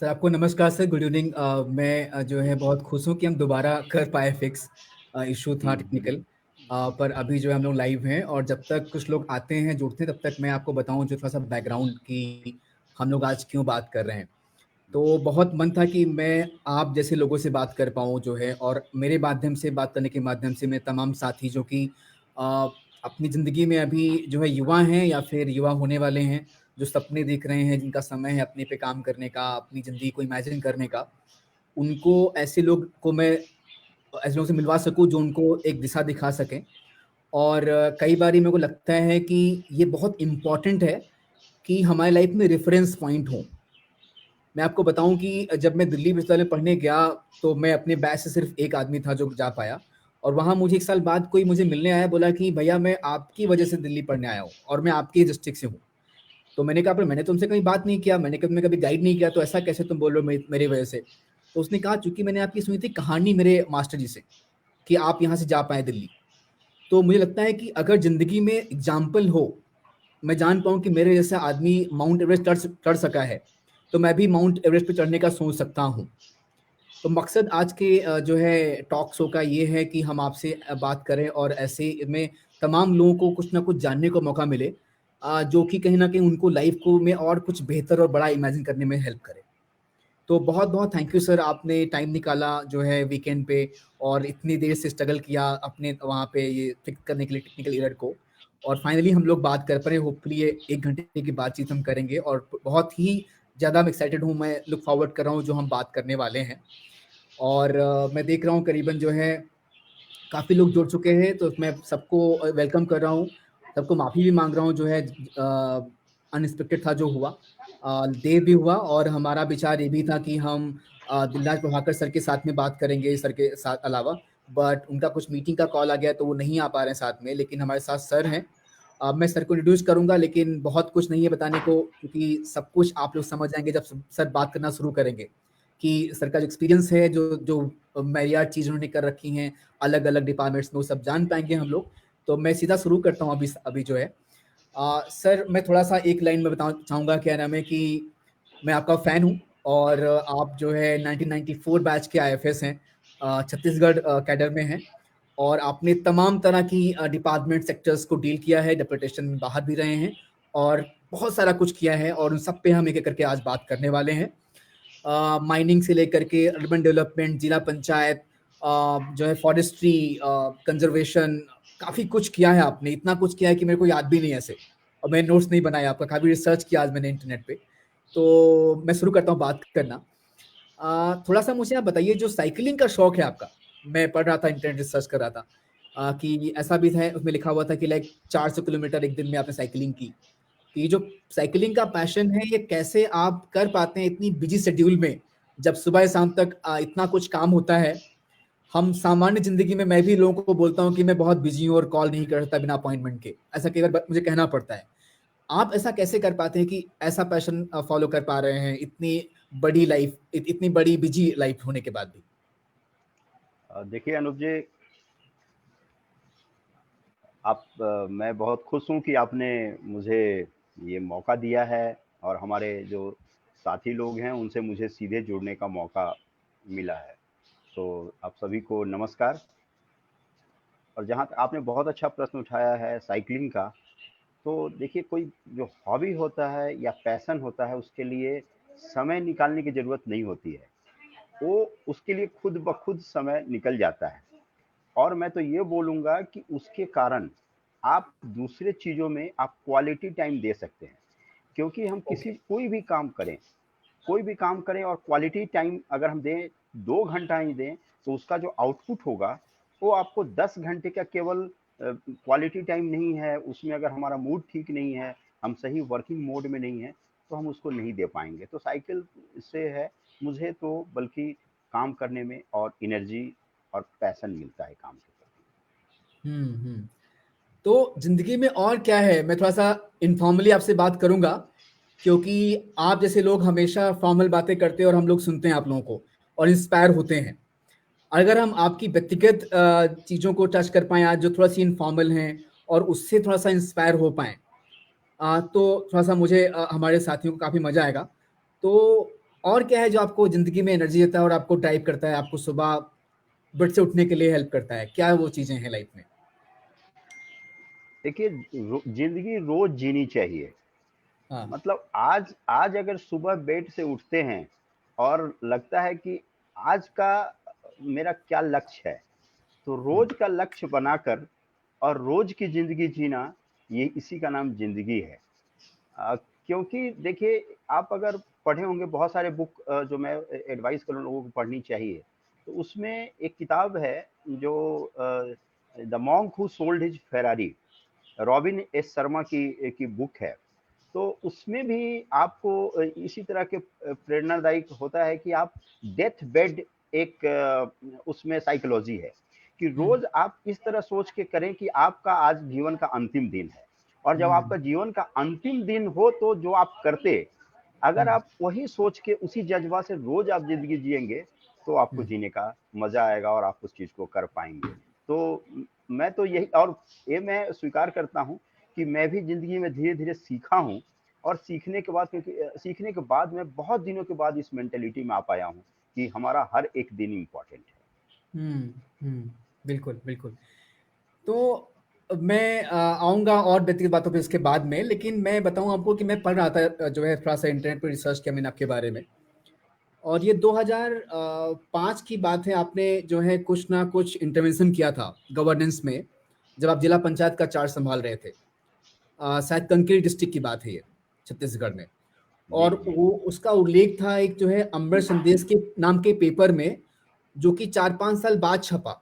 Sir आपको नमस्कार sir, good evening. मैं जो है बहुत खुश हूँ कि हम दोबारा कर पाए फिक्स। इशू था टेक्निकल, पर अभी जो है हम लोग लाइव हैं और जब तक कुछ लोग आते हैं जुड़ते हैं तब तक मैं आपको बताऊं जो थोड़ा सा बैकग्राउंड की हम लोग आज क्यों बात कर रहे हैं। तो बहुत मन था कि मैं आप जैसे लोगों से बात कर पाऊँ जो है, और मेरे माध्यम से बात करने के माध्यम से मेरे तमाम साथी जो कि अ, अपनी ज़िंदगी में अभी जो है युवा हैं या फिर युवा होने वाले हैं, जो सपने देख रहे हैं, जिनका समय है अपने पे काम करने का, अपनी ज़िंदगी को इमेजिन करने का, उनको ऐसे लोगों से मिलवा सकूँ जो उनको एक दिशा दिखा सकें। और कई बारी मेरे को लगता है कि ये बहुत इम्पोर्टेंट है कि हमारी लाइफ में रेफ़रेंस पॉइंट हों। मैं आपको बताऊँ कि जब मैं दिल्ली विश्वविद्यालय पढ़ने गया, तो मैं अपने बैच से सिर्फ़ एक आदमी था जो जा पाया, और वहाँ मुझे 1 साल बाद कोई मुझे मिलने आया, बोला कि भैया मैं आपकी वजह से दिल्ली पढ़ने आया हूँ और मैं आपके ही डिस्ट्रिक्ट से हूँ। तो मैंने कहा पर मैंने तुमसे कभी बात नहीं किया, मैंने तुम्हें कभी गाइड नहीं किया, तो ऐसा कैसे तुम बोल रहे हो मेरी वजह से? तो उसने कहा चूँकि मैंने आपकी सुनी थी कहानी मेरे मास्टर जी से, कि आप यहाँ से जा पाए दिल्ली। तो मुझे लगता है कि अगर ज़िंदगी में एग्ज़ाम्पल हो, मैं जान पाऊँ कि मेरे जैसा आदमी माउंट एवरेस्ट चढ़ सका है, तो मैं भी माउंट एवरेस्ट पे चढ़ने का सोच सकता हूँ। तो मकसद आज के जो है टॉक शो का ये है कि हम आपसे बात करें और ऐसे में तमाम लोगों को कुछ ना कुछ जानने को मौका मिले, जो कि कहीं न कहीं उनको लाइफ़ को में और कुछ बेहतर और बड़ा इमेजिन करने में हेल्प करे। तो बहुत-बहुत थैंक यू सर, आपने टाइम निकाला जो है वीकेंड पे और इतनी देर से स्ट्रगल किया अपने वहाँ पे ये फिक्स करने के लिए टेक्निकल एरर को, और फाइनली हम लोग बात कर पाए। होपफुली ये 1 घंटे की बातचीत हम करेंगे और बहुत ही ज़्यादा मैं एक्साइटेड हूँ, मैं लुक फॉरवर्ड कर रहा हूँ जो हम बात करने वाले हैं। और मैं देख रहा हूँ करीबन जो है काफ़ी लोग जुड़ चुके हैं, तो मैं सबको वेलकम कर रहा हूँ। सबको माफ़ी भी माँग रहा हूँ जो है अनएक्सपेक्टेड था जो हुआ। देर भी हुआ और हमारा विचार ये भी था कि हम दिलराज प्रभाकर सर के साथ में बात करेंगे, सर के साथ अलावा, बट उनका कुछ मीटिंग का कॉल आ गया तो वो नहीं आ पा रहे हैं साथ में, लेकिन हमारे साथ सर हैं। अब मैं सर को इंट्रोड्यूस करूँगा, लेकिन बहुत कुछ नहीं है बताने को, क्योंकि सब कुछ आप लोग समझ जाएँगे जब सर बात करना शुरू करेंगे, कि सर का जो एक्सपीरियंस है, जो जो मेरियाड चीज़ उन्होंने कर रखी हैं, अलग-अलग डिपार्टमेंट्स में, वो सब जान पाएँगे हम लोग। तो मैं सीधा शुरू करता हूँ अभी जो है। सर मैं थोड़ा-सा एक लाइन में बताना चाहूँगा, क्या नाम है कि मैं आपका फ़ैन हूँ और आप जो है 1994 बैच के आईएफएस हैं, छत्तीसगढ़ कैडर में हैं, और आपने तमाम तरह की डिपार्टमेंट सेक्टर्स को डील किया है, डेपुटेशन में बाहर भी रहे हैं और बहुत सारा कुछ किया है, और उन सब पे हम एक-एक करके आज बात करने वाले हैं। माइनिंग से लेकर के अर्बन डेवलपमेंट, जिला पंचायत, जो है फॉरेस्ट्री, कंजर्वेशन, काफ़ी कुछ किया है आपने, इतना कुछ किया है कि मेरे को याद भी नहीं है ऐसे, और मैंने नोट्स नहीं बनाया आपका, काफ़ी रिसर्च किया आज मैंने इंटरनेट पे। तो मैं शुरू करता हूँ बात करना। थोड़ा-सा मुझे आप बताइए, जो साइक्लिंग का शौक है आपका, मैं पढ़ रहा था, इंटरनेट रिसर्च कर रहा था, कि ऐसा भी है, उसमें लिखा हुआ था कि लाइक 400 किलोमीटर एक दिन में आपने साइक्लिंग की। ये जो साइकिलिंग का पैशन है, ये कैसे आप कर पाते हैं इतनी बिजी शेड्यूल में, जब सुबह शाम तक इतना कुछ काम होता है। हम सामान्य जिंदगी में, मैं भी लोगों को बोलता हूँ कि मैं बहुत बिजी हूँ और कॉल नहीं कर सकता बिना अपॉइंटमेंट के, ऐसा कई बार मुझे कहना पड़ता है। आप ऐसा कैसे कर पाते हैं कि ऐसा पैशन फॉलो कर पा रहे हैं इतनी बड़ी लाइफ, इतनी बड़ी बिजी लाइफ होने के बाद भी? देखिए अनुप जी, मैं बहुत खुश हूँ कि आपने मुझे ये मौका दिया है और हमारे जो साथी लोग हैं उनसे मुझे सीधे जुड़ने का मौका मिला है। तो आप सभी को नमस्कार। और जहाँ तक आपने बहुत अच्छा प्रश्न उठाया है साइकिलिंग का, तो देखिए कोई जो हॉबी होता है या पैशन होता है उसके लिए समय निकालने की ज़रूरत नहीं होती है। वो उसके लिए खुद ब खुद समय निकल जाता है। और मैं तो ये बोलूँगा कि उसके कारण आप दूसरे चीज़ों में आप क्वालिटी टाइम दे सकते हैं। क्योंकि हम ओके। कोई भी काम करें और क्वालिटी टाइम अगर हम दें, 2 घंटा ही दें, तो उसका जो आउटपुट होगा, वो आपको 10 घंटे का केवल क्वालिटी टाइम नहीं है, उसमें अगर हमारा मूड ठीक नहीं है, हम सही वर्किंग मोड में नहीं हैं, तो हम उसको नहीं दे पाएँगे। तो साइकिल से है, मुझे तो बल्कि काम करने में और एनर्जी और पैशन मिलता है काम के प्रति। हम्म। तो जिंदगी में और क्या है, मैं थोड़ा सा इनफॉर्मली आपसे बात करूंगा, क्योंकि आप जैसे लोग हमेशा फॉर्मल बातें करते हैं और हम लोग सुनते हैं आप लोगों को और इंस्पायर होते हैं। अगर हम आपकी व्यक्तिगत चीज़ों को टच कर पाएँ आज, जो थोड़ा सी इनफॉर्मल हैं, और उससे थोड़ा सा इंस्पायर हो पाएँ, तो थोड़ा सा मुझे हमारे साथियों को काफ़ी मज़ा आएगा। तो और क्या है जो आपको ज़िंदगी में एनर्जी देता है और आपको ड्राइव करता है, आपको सुबह बेड से उठने के लिए हेल्प करता है? क्या वो चीज़ें हैं लाइफ में? देखिए, ज़िंदगी रोज़ जीनी चाहिए। हाँ। मतलब आज आज अगर सुबह बेड से उठते हैं और लगता है कि आज का मेरा क्या लक्ष्य है, तो हुँ, रोज का लक्ष्य बनाकर और रोज की जिंदगी जीना, ये इसी का नाम जिंदगी है। अ, क्योंकि देखिए, आप अगर पढ़े होंगे बहुत सारे बुक, जो मैं एडवाइस करूँ लोगों को पढ़नी चाहिए, तो उसमें एक किताब है जो the monk who sold his Ferrari, robin S Sharma की बुक है। तो उसमें भी आपको इसी तरह के प्रेरणादायक होता है कि आप डेथ बेड, एक उसमें साइकोलॉजी है कि हुँ, रोज आप इस तरह सोच के करें कि आपका आज जीवन का अंतिम दिन है, और जब हुँ, आपका जीवन का अंतिम दिन हो तो जो आप करते, हुँ, अगर आप वही सोच के उसी जज्बा से रोज आप जिंदगी जिएंगे, तो आपको हुँ, जीने का मजा आएगा और आप उस चीज को कर पाएंगे। तो मैं तो यही, और ये मैं स्वीकार करता हूँ कि मैं भी ज़िंदगी में धीरे-धीरे सीखा हूँ, और सीखने के बाद, क्योंकि सीखने के बाद मैं बहुत दिनों के बाद इस मेंटालिटी में आ पाया हूँ कि हमारा हर एक दिन इम्पोर्टेंट है। हुँ, हुँ। बिल्कुल, बिल्कुल। तो मैं आऊँगा और व्यक्तिगत बातों पे इसके बाद में, लेकिन मैं बताऊँ आपको कि मैं पढ़ रहा था जो है थोड़ा-सा इंटरनेट पे रिसर्च किया मैंने आपके बारे में, और ये 2005 की बात है। आपने जो है कुछ ना कुछ इंटरवेंशन किया था गवर्नेंस में, जब आप जिला पंचायत का चार्ज सँभाल रहे थे। शायद कंकीरी डिस्ट्रिक्ट की बात है ये, छत्तीसगढ़ में। जी, और जी। वो उसका उल्लेख था एक जो है अमृत संदेश के नाम के पेपर में, जो कि 4-5 साल बाद छपा।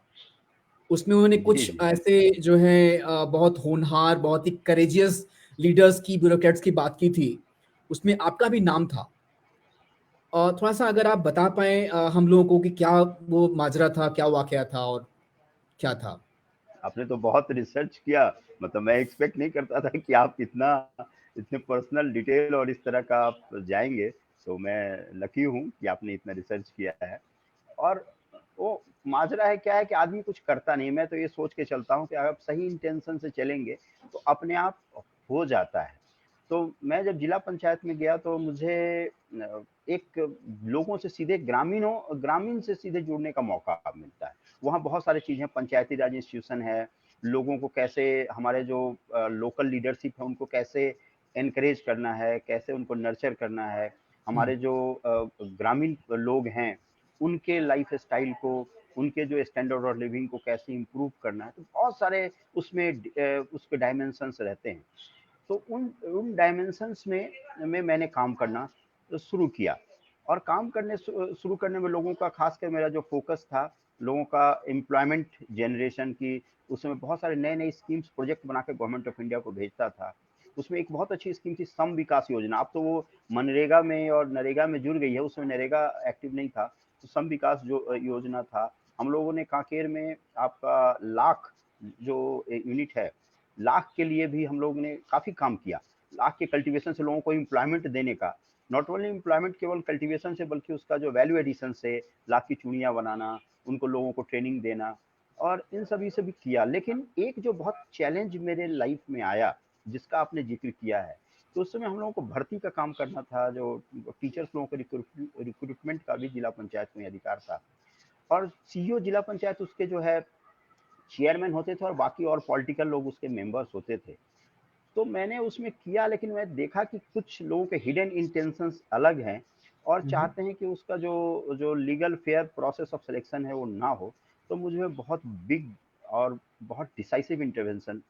उसमें उन्होंने जी, कुछ जी। ऐसे जो है बहुत होनहार, बहुत ही करेजियस लीडर्स की, ब्यूरोक्रेट्स की बात की थी। उसमें आपका भी नाम था। थोड़ा-सा अगर आप बता पाएँ हम लोगों को कि क्या वो माजरा था, क्या वाकया था और क्या था? आपने तो बहुत रिसर्च किया, मतलब मैं एक्सपेक्ट नहीं करता था कि आप इतना, इतने पर्सनल डिटेल और इस तरह का आप जाएँगे, तो मैं लकी हूँ कि आपने इतना रिसर्च किया है। और वो माजरा है, क्या है कि आदमी कुछ करता नहीं, मैं तो ये सोच के चलता हूँ कि अगर आप सही इंटेंशन से चलेंगे तो अपने आप हो जाता है। तो मैं जब जिला पंचायत में गया तो मुझे एक लोगों से सीधे, ग्रामीण से सीधे जुड़ने का मौका मिलता है। वहाँ बहुत सारी चीज़ें, पंचायती राज इंस्टीट्यूशन है, लोगों को कैसे, हमारे जो लोकल लीडरशिप है उनको कैसे एनकरेज करना है, कैसे उनको नर्चर करना है, हुँ, हमारे जो ग्रामीण लोग हैं उनके लाइफ स्टाइल को, उनके जो स्टैंडर्ड ऑफ लिविंग को कैसे इम्प्रूव करना है, तो बहुत सारे उसमें उसके डायमेंशंस रहते हैं। तो उन उन डायमेंशंस में मैंने काम करना शुरू किया, और काम करने शुरू करने में लोगों का, खासकर मेरा जो फोकस था, लोगों का एम्प्लॉयमेंट जनरेशन की, उसमें बहुत सारे नए नए स्कीम्स, प्रोजेक्ट बना के गवर्नमेंट ऑफ इंडिया को भेजता था। उसमें एक बहुत अच्छी स्कीम थी सम विकास योजना, अब तो वो मनरेगा में और नरेगा में जुड़ गई है, उसमें नरेगा एक्टिव नहीं था। तो सम विकास जो योजना था, हम लोगों ने कांकेर में आपका लाख जो यूनिट है, लाख के लिए भी हम लोग ने काफ़ी काम किया। लाख के कल्टीवेशन से लोगों को एम्प्लॉयमेंट देने का, नॉट ओनली एम्प्लॉयमेंट केवल कल्टीवेशन से, बल्कि उसका जो वैल्यू एडिशन से लाख की चूड़ियाँ बनाना, उनको लोगों को ट्रेनिंग देना, और इन सभी से भी किया। लेकिन एक जो बहुत चैलेंज मेरे लाइफ में आया, जिसका आपने जिक्र किया है, तो उस समय हम लोगों को भर्ती का काम करना था, जो टीचर्स लोगों को रिक्रूटमेंट का भी जिला पंचायत में अधिकार था। और सीईओ जिला पंचायत उसके जो है चेयरमैन होते थे, और बाकी और पॉलिटिकल लोग उसके मेंबर्स होते थे। तो मैंने उसमें किया, लेकिन मैं देखा कि कुछ लोगों के हिडन इंटेंशंस अलग हैं, और हुँ, हुँ, चाहते हैं कि उसका जो जो legal fair process of selection है वो ना हो। तो मुझे बहुत बिग और बहुत डिसाइसिव इंटरवेंशन हुँ,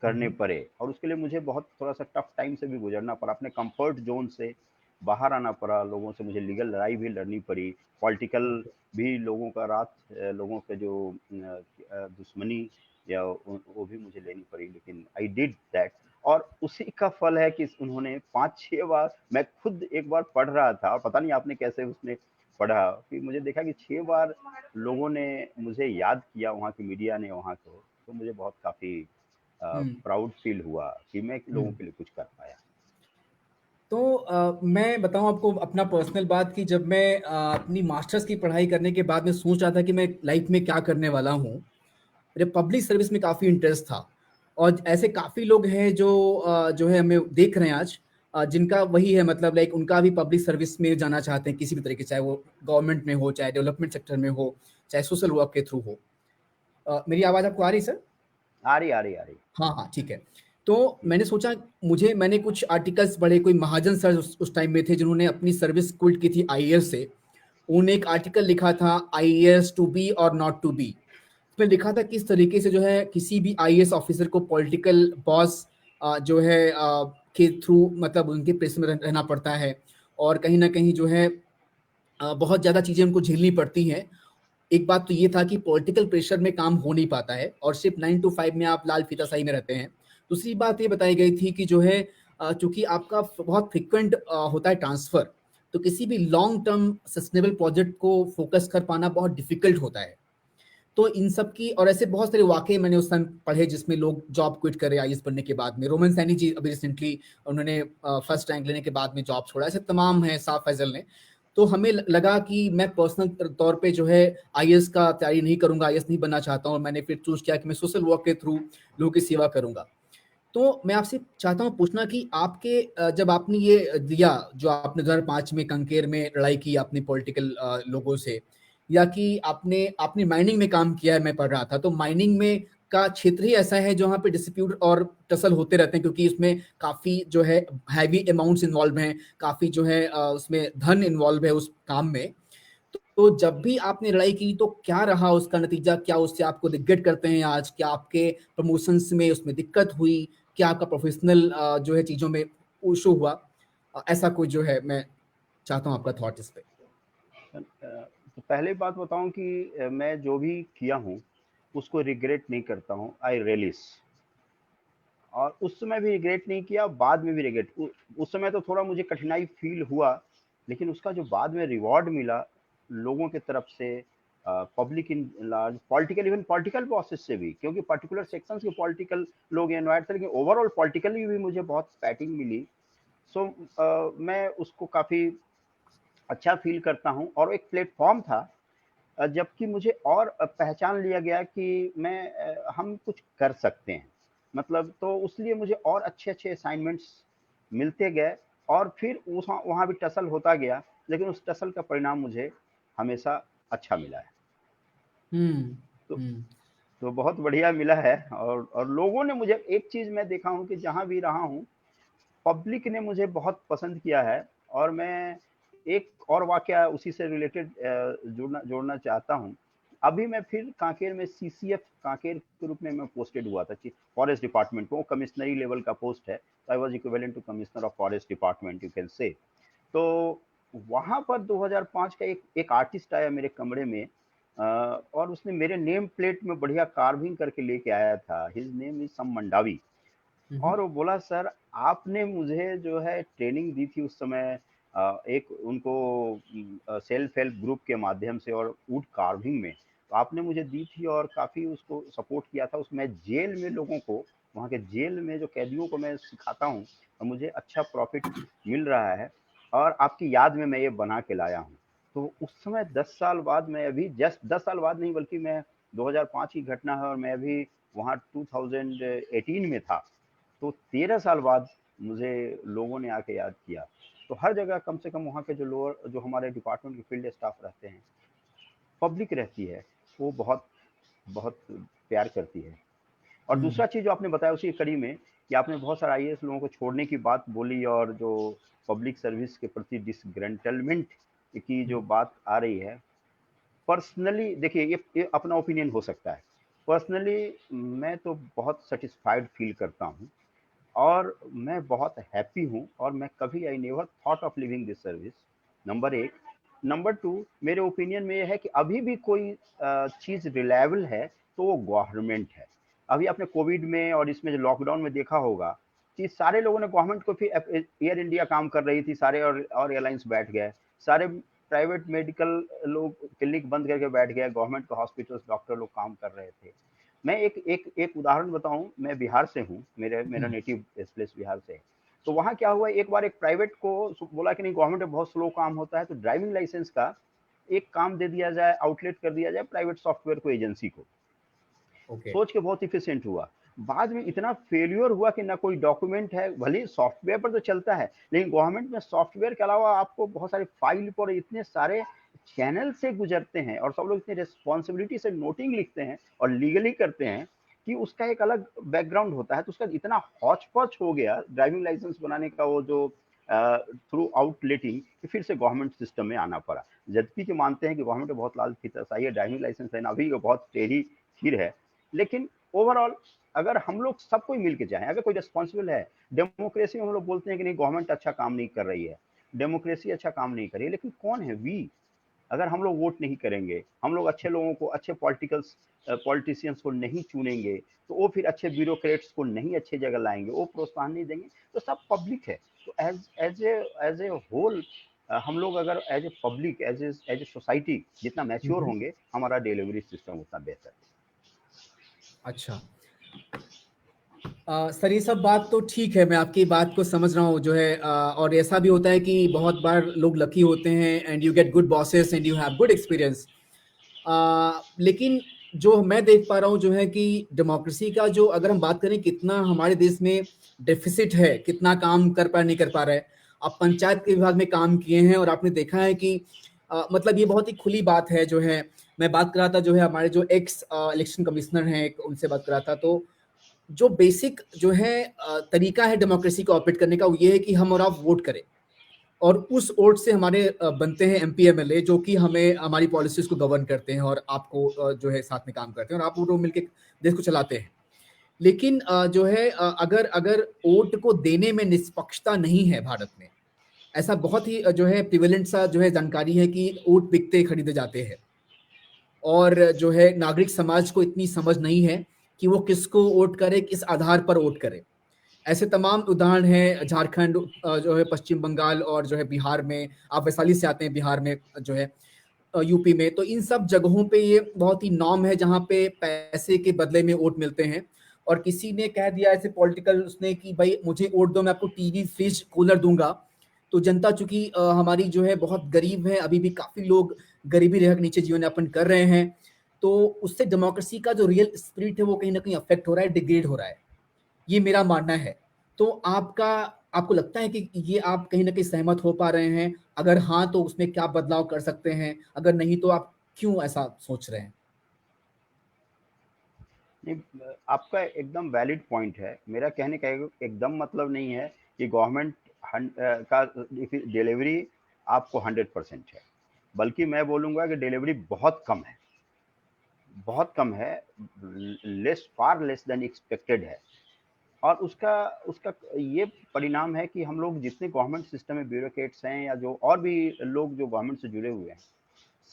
करने हुँ, पड़े, और उसके लिए मुझे बहुत थोड़ा-सा टफ टाइम से भी गुज़रना पड़ा। अपने कम्फर्ट ज़ोन से बाहर आना पड़ा, लोगों से मुझे लीगल लड़ाई भी लड़नी पड़ी, पॉलिटिकल ओके। भी लोगों का लोगों के जो दुश्मनी या वो भी मुझे लेनी पड़ी, लेकिन आई डिड दैट। और उसी का फल है कि उन्होंने 5-6 बार, मैं खुद एक बार पढ़ रहा था, पता नहीं आपने कैसे उसमें पढ़ा, कि मुझे देखा कि 6 बार लोगों ने मुझे याद किया, वहाँ की मीडिया ने वहाँ को, तो मुझे बहुत काफ़ी हुँ, प्राउड फील हुआ कि मैं हुँ। लोगों के लिए कुछ कर पाया। तो मैं बताऊँ आपको अपना पर्सनल बात कि जब मैं अपनी मास्टर्स की पढ़ाई करने के बाद मैं सोच रहा था कि मैं लाइफ में क्या करने वाला हूँ। मेरे पब्लिक सर्विस में काफ़ी इंटरेस्ट था, और ऐसे काफ़ी लोग हैं जो जो है हमें देख रहे हैं आज। जिनका वही है, मतलब लाइक उनका भी पब्लिक सर्विस में जाना चाहते हैं किसी भी तरीके, चाहे वो गवर्नमेंट में हो, चाहे डेवलपमेंट सेक्टर में हो, चाहे सोशल वर्क के थ्रू हो। मेरी आवाज़ आपको आ रही है सर? आ रही, आ रही, आ रही। हाँ, हाँ, ठीक है। तो मैंने सोचा, मैंने कुछ आर्टिकल्स पढ़े, कोई महाजन सर उस टाइम में थे जिन्होंने अपनी सर्विस क्विट की थी आईएएस से। उन्होंने एक आर्टिकल लिखा था, आईएएस टू बी और नॉट टू बी। उसमें लिखा था किस तरीके से जो है किसी भी आईएएस ऑफिसर को पॉलिटिकल बॉस जो है के थ्रू, मतलब उनके प्रेस में रहना पड़ता है, और कहीं न कहीं जो है बहुत ज़्यादा चीज़ें उनको झेलनी पड़ती हैं। एक बात तो ये था कि पॉलिटिकल प्रेशर में काम हो नहीं पाता है, और सिर्फ 9 टू 5 में आप लाल फीताशाही में रहते हैं। दूसरी बात ये बताई गई थी कि जो है चूँकि आपका बहुत फ्रीक्वेंट होता है ट्रांसफ़र, तो किसी भी लॉन्ग टर्म सस्टेनेबल प्रोजेक्ट को फ़ोकस कर पाना बहुत डिफ़िकल्ट होता है। तो इन सब की, और ऐसे बहुत सारे वाक़ये मैंने उस टाइम पढ़े जिसमें लोग जॉब क्विट करे आईएएस बनने के बाद में। रोमन सैनी जी अभी रिसेंटली उन्होंने फर्स्ट रैंक लेने के बाद में जॉब छोड़ा। ऐसे तमाम हैं, साफ फैज़ल ने। तो हमें लगा कि मैं पर्सनल तौर पे जो है आईएएस का तैयारी नहीं करूँगा, आईएएस नहीं बनना चाहता हूँ, और मैंने फिर चूज़ किया कि मैं सोशल वर्क के थ्रू लोगों की सेवा करूँगा। तो मैं आपसे चाहता हूँ पूछना कि आपके जब आपने ये दिया, जो आपने 2005 में कंकेर में लड़ाई की आपने पॉलिटिकल लोगों से, या कि आपने आपने माइनिंग में काम किया है, मैं पढ़ रहा था, तो माइनिंग में का क्षेत्र ही ऐसा है जहाँ पे डिस्प्यूट और टसल होते रहते हैं, क्योंकि इसमें काफ़ी जो है हैवी अमाउंट्स इन्वॉल्व हैं, काफ़ी जो है उसमें धन इन्वॉल्व है उस काम में। तो जब भी आपने लड़ाई की तो क्या रहा उसका नतीजा? क्या उससे आपको रिग्रेट करते हैं आज? क्या आपके प्रमोशंस में उसमें दिक्कत हुई? क्या आपका प्रोफेशनल जो है चीज़ों में इश्यू हुआ? ऐसा कुछ जो है मैं चाहता हूँ आपका थॉट इस पे। तो पहले बात बताऊँ कि मैं जो भी किया हूँ, उसको रिग्रेट नहीं करता हूँ, आई रियलिश। और उस समय भी रिग्रेट नहीं किया, बाद में भी रिग्रेट उस समय तो थोड़ा मुझे कठिनाई फ़ील हुआ, लेकिन उसका जो बाद में रिवॉर्ड मिला, लोगों की तरफ से, public in large, political, even political bosses से भी, क्योंकि पर्टिकुलर सेक्शंस के पॉलिटिकल लोग इनवाइट थे, लेकिन ओवरऑल पॉलिटिकली भी मुझे बहुत पैटिंग मिली। सो मैं उसको काफ़ी अच्छा फ़ील करता हूँ, और एक प्लेटफ़ॉर्म था, जबकि मुझे और पहचान लिया गया कि हम कुछ कर सकते हैं। मतलब तो उसलिए मुझे और अच्छे-अच्छे असाइनमेंट्स मिलते गए, और फिर वहाँ वहाँ भी टसल होता गया, लेकिन उस टसल का परिणाम मुझे हमेशा अच्छा मिला है। हुँ, तो हुँ, तो बहुत बढ़िया मिला है, और लोगों ने मुझे, एक चीज़ मैं देखा हूँ कि जहाँ भी रहा हूँ, पब्लिक ने मुझे बहुत पसंद किया है। और मैं एक और वाक़या उसी से रिलेटेड जोड़ना जोड़ना चाहता हूँ। अभी मैं फिर कांकेर में सीसीएफ कांकेर के रूप में मैं पोस्टेड हुआ था, फॉरेस्ट डिपार्टमेंट में, वो कमिश्नरी लेवल का पोस्ट है। I was equivalent to commissioner of forest department, you can say. तो वहाँ पर 2005 का एक एक आर्टिस्ट आया मेरे कमरे में, और उसने मेरे नेम प्लेट में बढ़िया कार्विंग करके लेके आया था। His name is Som Mandavi. हुँ, हुँ, और वो बोला, सर आपने मुझे जो है ट्रेनिंग दी थी उस समय, एक उनको सेल्फ हेल्प ग्रुप के माध्यम से और वुड कार्विंग में, तो आपने मुझे दी थी और काफ़ी उसको सपोर्ट किया था। उसमें जेल में लोगों को, वहाँ के जेल में जो कैदियों को मैं सिखाता हूँ, और मुझे अच्छा प्रॉफिट मिल रहा है, और आपकी याद में मैं ये बना के लाया हूँ। तो उस समय 10 साल बाद, मैं अभी जस्ट 10 साल बाद नहीं, बल्कि मैं 2005 की घटना है, और मैं अभी वहाँ 2018 में था। तो 13 साल बाद मुझे लोगों ने आके याद किया। तो हर जगह कम से कम वहाँ के जो हमारे डिपार्टमेंट के फील्ड स्टाफ रहते हैं, पब्लिक रहती है, वो बहुत बहुत प्यार करती है। और हुँ, दूसरा चीज़ जो आपने बताया उसी कड़ी में, कि आपने बहुत सारे आईएएस लोगों को छोड़ने की बात बोली, और जो पब्लिक सर्विस के प्रति डिसग्रंटलमेंट की हुँ, जो बात आ रही है, पर्सनली देखिए, ये अपना ओपिनियन हो सकता है। पर्सनली मैं तो बहुत सेटिस्फाइड फील करता हूँ, और मैं बहुत हैप्पी हूँ, और मैं कभी I never thought of living this service, number एक। नंबर टू, मेरे ओपिनियन में ये है कि अभी भी कोई चीज़ रिलायबल है, तो वो गवर्नमेंट है। अभी आपने कोविड में और इसमें जो लॉकडाउन में देखा होगा कि सारे लोगों ने गवर्नमेंट को, फिर एयर इंडिया काम कर रही थी सारे, और एयरलाइंस बैठ गए सारे, प्राइवेट मेडिकल लोग क्लिनिक बंद करके बैठ गए, गवर्नमेंट के हॉस्पिटल्स डॉक्टर लोग काम कर रहे थे। मैं एक उदाहरण बताऊं, मैं बिहार से हूँ, मेरे मेरा हुँ, नेटिव प्लेस बिहार से है। तो वहाँ क्या हुआ, एक बार एक प्राइवेट को बोला कि नहीं, गवर्नमेंट में बहुत स्लो काम होता है, तो ड्राइविंग लाइसेंस का एक काम दे दिया जाए, आउटलेट कर दिया जाए प्राइवेट सॉफ्टवेयर को, एजेंसी को। ओके। सोच के बहुत इफिशिएंट हुआ। बाद में इतना फेल्योर हुआ कि ना कोई डॉक्यूमेंट है, भले ही सॉफ्टवेयर पर तो चलता है, लेकिन गवर्नमेंट में सॉफ्टवेयर के अलावा आपको बहुत सारे फाइल पर इतने सारे चैनल से गुजरते हैं और सब लोग इतनी रिस्पॉन्सिबिलिटी से नोटिंग लिखते हैं और लीगली करते हैं कि उसका एक अलग बैकग्राउंड होता है। तो उसका इतना हौच पौच हो गया ड्राइविंग लाइसेंस बनाने का, वो जो थ्रू आउटलेटिंग, कि फिर से गवर्नमेंट सिस्टम में आना पड़ा। जबकि जो मानते हैं कि गवर्नमेंट में बहुत लाल फीताशाही है, ड्राइविंग लाइसेंस लेना अभी बहुत टेढ़ी खीर है, लेकिन ओवरऑल अगर हम लोग सब कोई मिल के जाएं, अगर कोई रिस्पॉन्सिबल है, डेमोक्रेसी में हम लोग बोलते हैं कि नहीं गवर्नमेंट अच्छा काम नहीं कर रही है, डेमोक्रेसी अच्छा काम नहीं कर रही है, लेकिन कौन है वी? अगर हम लोग वोट नहीं करेंगे, हम लोग अच्छे लोगों को, अच्छे पॉलिटिशियंस को नहीं चुनेंगे, तो वो फिर अच्छे ब्यूरोक्रेट्स को नहीं अच्छी जगह लाएंगे, वो प्रोत्साहन नहीं देंगे, तो सब पब्लिक है। तो एज ए होल हम लोग अगर as a public, as a society जितना मैच्योर होंगे, हमारा डिलीवरी सिस्टम उतना बेहतर है। अच्छा। सर ये सब बात तो ठीक है, मैं आपकी बात को समझ रहा हूँ जो है, और ऐसा भी होता है कि बहुत बार लोग लकी होते हैं and you get good bosses and you have good experience. लेकिन जो मैं देख पा रहा हूँ जो है कि डेमोक्रेसी का जो अगर हम बात करें कितना हमारे देश में डेफिसिट है, कितना काम कर पा नहीं कर पा रहा है। आप पंचायत के विभाग में काम किए हैं और आपने देखा है कि मतलब ये बहुत ही खुली बात है जो है। मैं बात कर रहा था जो है हमारे जो एक्स इलेक्शन कमिश्नर हैं, उनसे बात कर रहा था, तो जो बेसिक जो है तरीका है डेमोक्रेसी को ऑपरेट करने का, वो ये है कि हम और आप वोट करें और उस वोट से हमारे बनते हैं एमपी एमएलए जो कि हमें हमारी पॉलिसीज को गवर्न करते हैं और आपको जो है साथ में काम करते हैं और आप वो लोग मिलकर देश को चलाते हैं। लेकिन जो है अगर अगर वोट को देने में निष्पक्षता नहीं है भारत में, ऐसा बहुत ही जो है प्रिवेलेंट सा जो है जानकारी है कि वोट बिकते खरीदे जाते हैं और जो है नागरिक समाज को इतनी समझ नहीं है कि वो किसको वोट करे, किस आधार पर वोट करे। ऐसे तमाम उदाहरण हैं झारखंड, जो है पश्चिम बंगाल और जो है बिहार में, आप वैशाली से आते हैं, बिहार में जो है यूपी में, तो इन सब जगहों पे ये बहुत ही नॉर्म है जहाँ पे पैसे के बदले में वोट मिलते हैं। और किसी ने कह दिया ऐसे पॉलिटिकल उसने कि भाई मुझे वोट दो, मैं आपको टीवी फ्रिज कूलर दूंगा। तो जनता चूंकि हमारी जो है बहुत गरीब है, अभी भी काफी लोग गरीबी रेखा के नीचे जीवन यापन कर रहे हैं, तो उससे डेमोक्रेसी का जो रियल स्पिरिट है वो कहीं ना कहीं अफेक्ट हो रहा है, डिग्रेड हो रहा है। ये मेरा मानना है। तो आपका आपको लगता है कि ये आप कहीं न कहीं सहमत हो पा रहे हैं? अगर हाँ, तो उसमें क्या बदलाव कर सकते हैं? अगर नहीं, तो आप क्यों ऐसा सोच रहे हैं? नहीं, आपका एकदम वैलिड पॉइंट है। मेरा कहने का एकदम मतलब नहीं है कि गवर्नमेंट का डिलीवरी आपको 100% है, बल्कि मैं बोलूँगा कि डिलीवरी बहुत कम है, बहुत कम है, less, far less than expected है। और उसका उसका ये परिणाम है कि हम लोग जितने गवर्नमेंट सिस्टम में ब्यूरोक्रेट्स हैं या जो और भी लोग जो गवर्नमेंट से जुड़े हुए हैं,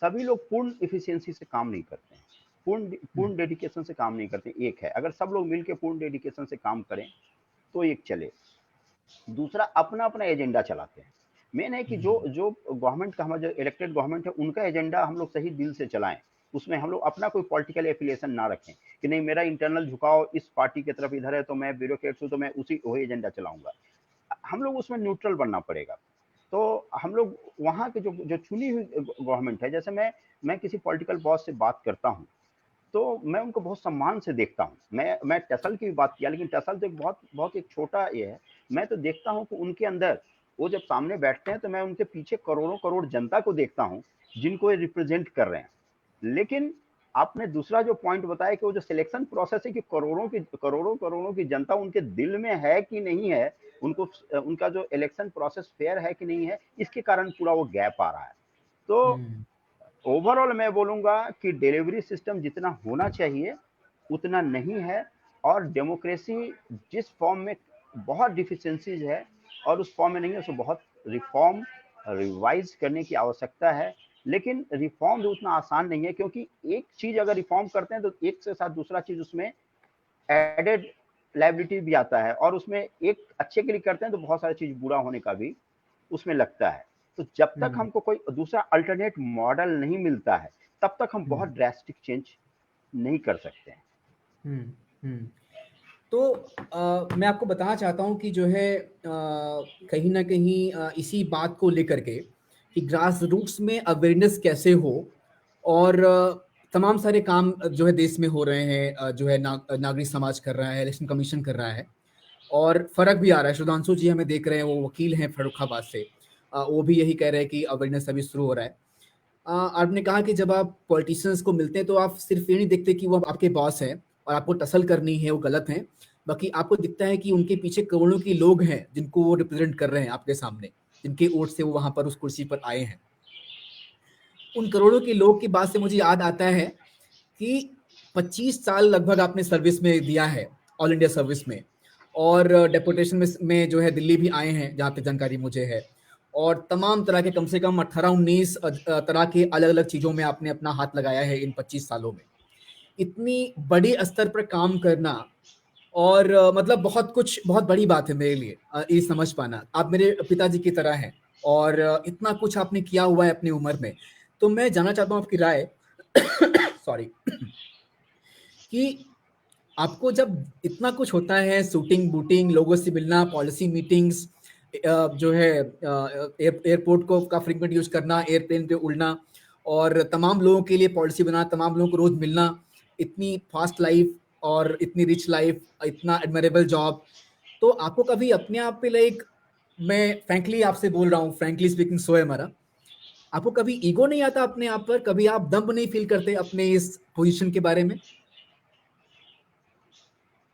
सभी लोग पूर्ण इफिशियंसी से काम नहीं करते हैं, पूर्ण हुँ, पूर्ण डेडिकेशन से काम नहीं करते। एक है, अगर सब लोग मिलकर पूर्ण डेडिकेशन से काम करें तो एक चले। दूसरा, अपना अपना एजेंडा चलाते हैं। मेन है कि जो हुँ, जो गवर्नमेंट का, हमारा जो इलेक्टेड गवर्नमेंट है, उनका एजेंडा हम लोग सही दिल से चलाएं। उसमें हम लोग अपना कोई पॉलिटिकल एफिलिएशन ना रखें कि नहीं मेरा इंटरनल झुकाव इस पार्टी की तरफ इधर है, तो मैं ब्यूरोक्रेट्स हूँ तो मैं उसी वही एजेंडा चलाऊंगा। हम लोग उसमें न्यूट्रल बनना पड़ेगा। तो हम लोग वहाँ के जो जो चुनी हुई गवर्नमेंट है, जैसे मैं किसी पॉलिटिकल बॉस से बात करता हूँ, तो मैं उनको बहुत सम्मान से देखता हूँ। मैं टसल की भी बात किया, लेकिन टसल तो एक बहुत बहुत एक छोटा ये है। मैं तो देखता हूँ कि उनके अंदर, वो जब सामने बैठते हैं तो मैं उनके पीछे करोड़ों करोड़ जनता को देखता हूँ जिनको ये रिप्रेजेंट कर रहे हैं। लेकिन आपने दूसरा जो पॉइंट बताया कि वो जो सिलेक्शन प्रोसेस है कि करोड़ों करोड़ों की जनता उनके दिल में है कि नहीं है, उनको उनका जो इलेक्शन प्रोसेस फेयर है कि नहीं है, इसके कारण पूरा वो गैप आ रहा है। तो हुँ, ओवरऑल मैं बोलूँगा कि डिलीवरी सिस्टम जितना होना चाहिए, उतना नहीं है। और डेमोक्रेसी जिस फॉर्म में बहुत डिफिशियंसीज़ है और उस फॉर्म में नहीं है, उसको बहुत रिफ़ॉर्म, रिवाइज़ करने की आवश्यकता है। लेकिन रिफ़ॉर्म भी उतना आसान नहीं है, क्योंकि एक चीज़ अगर रिफ़ॉर्म करते हैं, तो एक से साथ दूसरा चीज़ उसमें एडेड लायबिलिटी भी आता है, और उसमें एक अच्छे के लिए करते हैं, तो बहुत सारी चीज़ बुरा होने का भी उसमें लगता है। तो जब तक हुँ, हमको कोई दूसरा अल्टरनेट मॉडल नहीं मिलता है, तब तक हम बहुत हुँ, ड्रास्टिक चेंज नहीं कर सकते हैं। हुँ, हुँ। तो मैं आपको बताना चाहता हूँ कि जो है कहीं न कहीं इसी बात को लेकर के कि ग्रास रूट्स में अवेयरनेस कैसे हो और तमाम सारे काम जो है देश में हो रहे हैं, जो है नागरिक समाज कर रहा है, इलेक्शन कमीशन कर रहा है और फ़र्क भी आ रहा है। सुधांशु जी हमें देख रहे हैं, वो वकील हैं फर्रुखाबाद से। वो भी यही कह रहे हैं कि अवेयरनेस अभी शुरू हो रहा है। आपने कहा कि जब आप पॉलिटिशियंस को मिलते हैं तो आप सिर्फ ये नहीं देखते कि वो आपके बॉस हैं और आपको टसल करनी है, वो गलत हैं। बाकी आपको दिखता है कि उनके पीछे करोड़ों के लोग हैं जिनको वो रिप्रेज़ेंट कर रहे हैं आपके सामने, जिनके वोट से वो वहाँ पर उस कुर्सी पर आए हैं। उन करोड़ों के लोग की बात से मुझे याद आता है कि 25 साल लगभग आपने सर्विस में दिया है, ऑल इंडिया सर्विस में और डेपुटेशन में जो है दिल्ली भी आए हैं, जहाँ तक जानकारी मुझे है। और तमाम तरह के कम से कम 18-19 तरह के अलग-अलग चीज़ों में आपने अपना हाथ लगाया है इन 25 सालों में। इतनी बड़ी स्तर पर काम करना और मतलब बहुत कुछ बहुत बड़ी बात है मेरे लिए ये समझ पाना। आप मेरे पिताजी की तरह हैं और इतना कुछ आपने किया हुआ है अपनी उम्र में। तो मैं जानना चाहता हूँ आपकी राय सॉरी कि आपको जब इतना कुछ होता है शूटिंग बूटिंग लोगों से मिलना पॉलिसी मीटिंग्स जो है एयरपोर्ट को का फ्रीक्वेंट यूज करना एयरप्लेन पे उड़ना और तमाम लोगों के लिए पॉलिसी बनाना तमाम लोगों को रोज मिलना इतनी फास्ट लाइफ और इतनी रिच लाइफ इतना एडमरेबल जॉब तो आपको कभी अपने आप पे लाइक मैं फ्रैंकली आपसे बोल रहा हूँ फ्रैंकली स्पीकिंग सो है हमारा आपको कभी ईगो नहीं आता अपने आप पर कभी आप दम्ब नहीं फील करते अपने इस पोजीशन के बारे में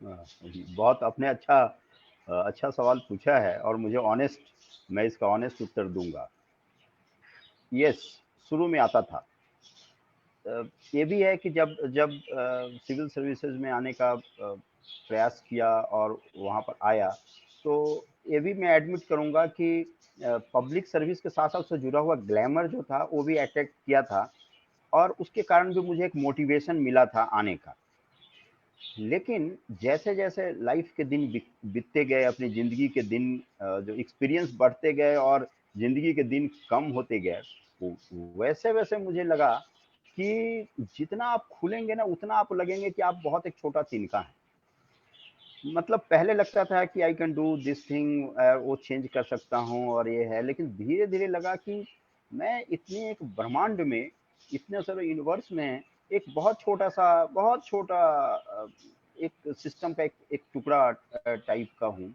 बहुत आपने अच्छा सवाल पूछा है और मुझे ऑनेस्ट मैं इसका ऑनेस्ट उत्तर दूंगा। यस, शुरू में आता था। ये भी है कि जब जब सिविल सर्विसेज में आने का प्रयास किया और वहाँ पर आया, तो ये भी मैं एडमिट करूँगा कि पब्लिक सर्विस के साथ-साथ उससे जुड़ा हुआ ग्लैमर जो था, वो भी अट्रैक्ट किया था और उसके कारण भी मुझे एक मोटिवेशन मिला था आने का। लेकिन जैसे-जैसे लाइफ के दिन बीतते गए, अपनी ज़िंदगी के दिन जो एक्सपीरियंस बढ़ते गए और ज़िंदगी के दिन कम होते गए, वैसे-वैसे मुझे लगा कि जितना आप खुलेंगे ना, उतना आपको लगेंगे कि आप बहुत एक छोटा तिनका हैं। मतलब पहले लगता था कि I can do this thing वो चेंज कर सकता हूँ और ये है, लेकिन धीरे-धीरे लगा कि मैं इतने एक ब्रह्मांड में, इतने सारे यूनिवर्स में एक बहुत छोटा एक सिस्टम का एक टुकड़ा टाइप का हूँ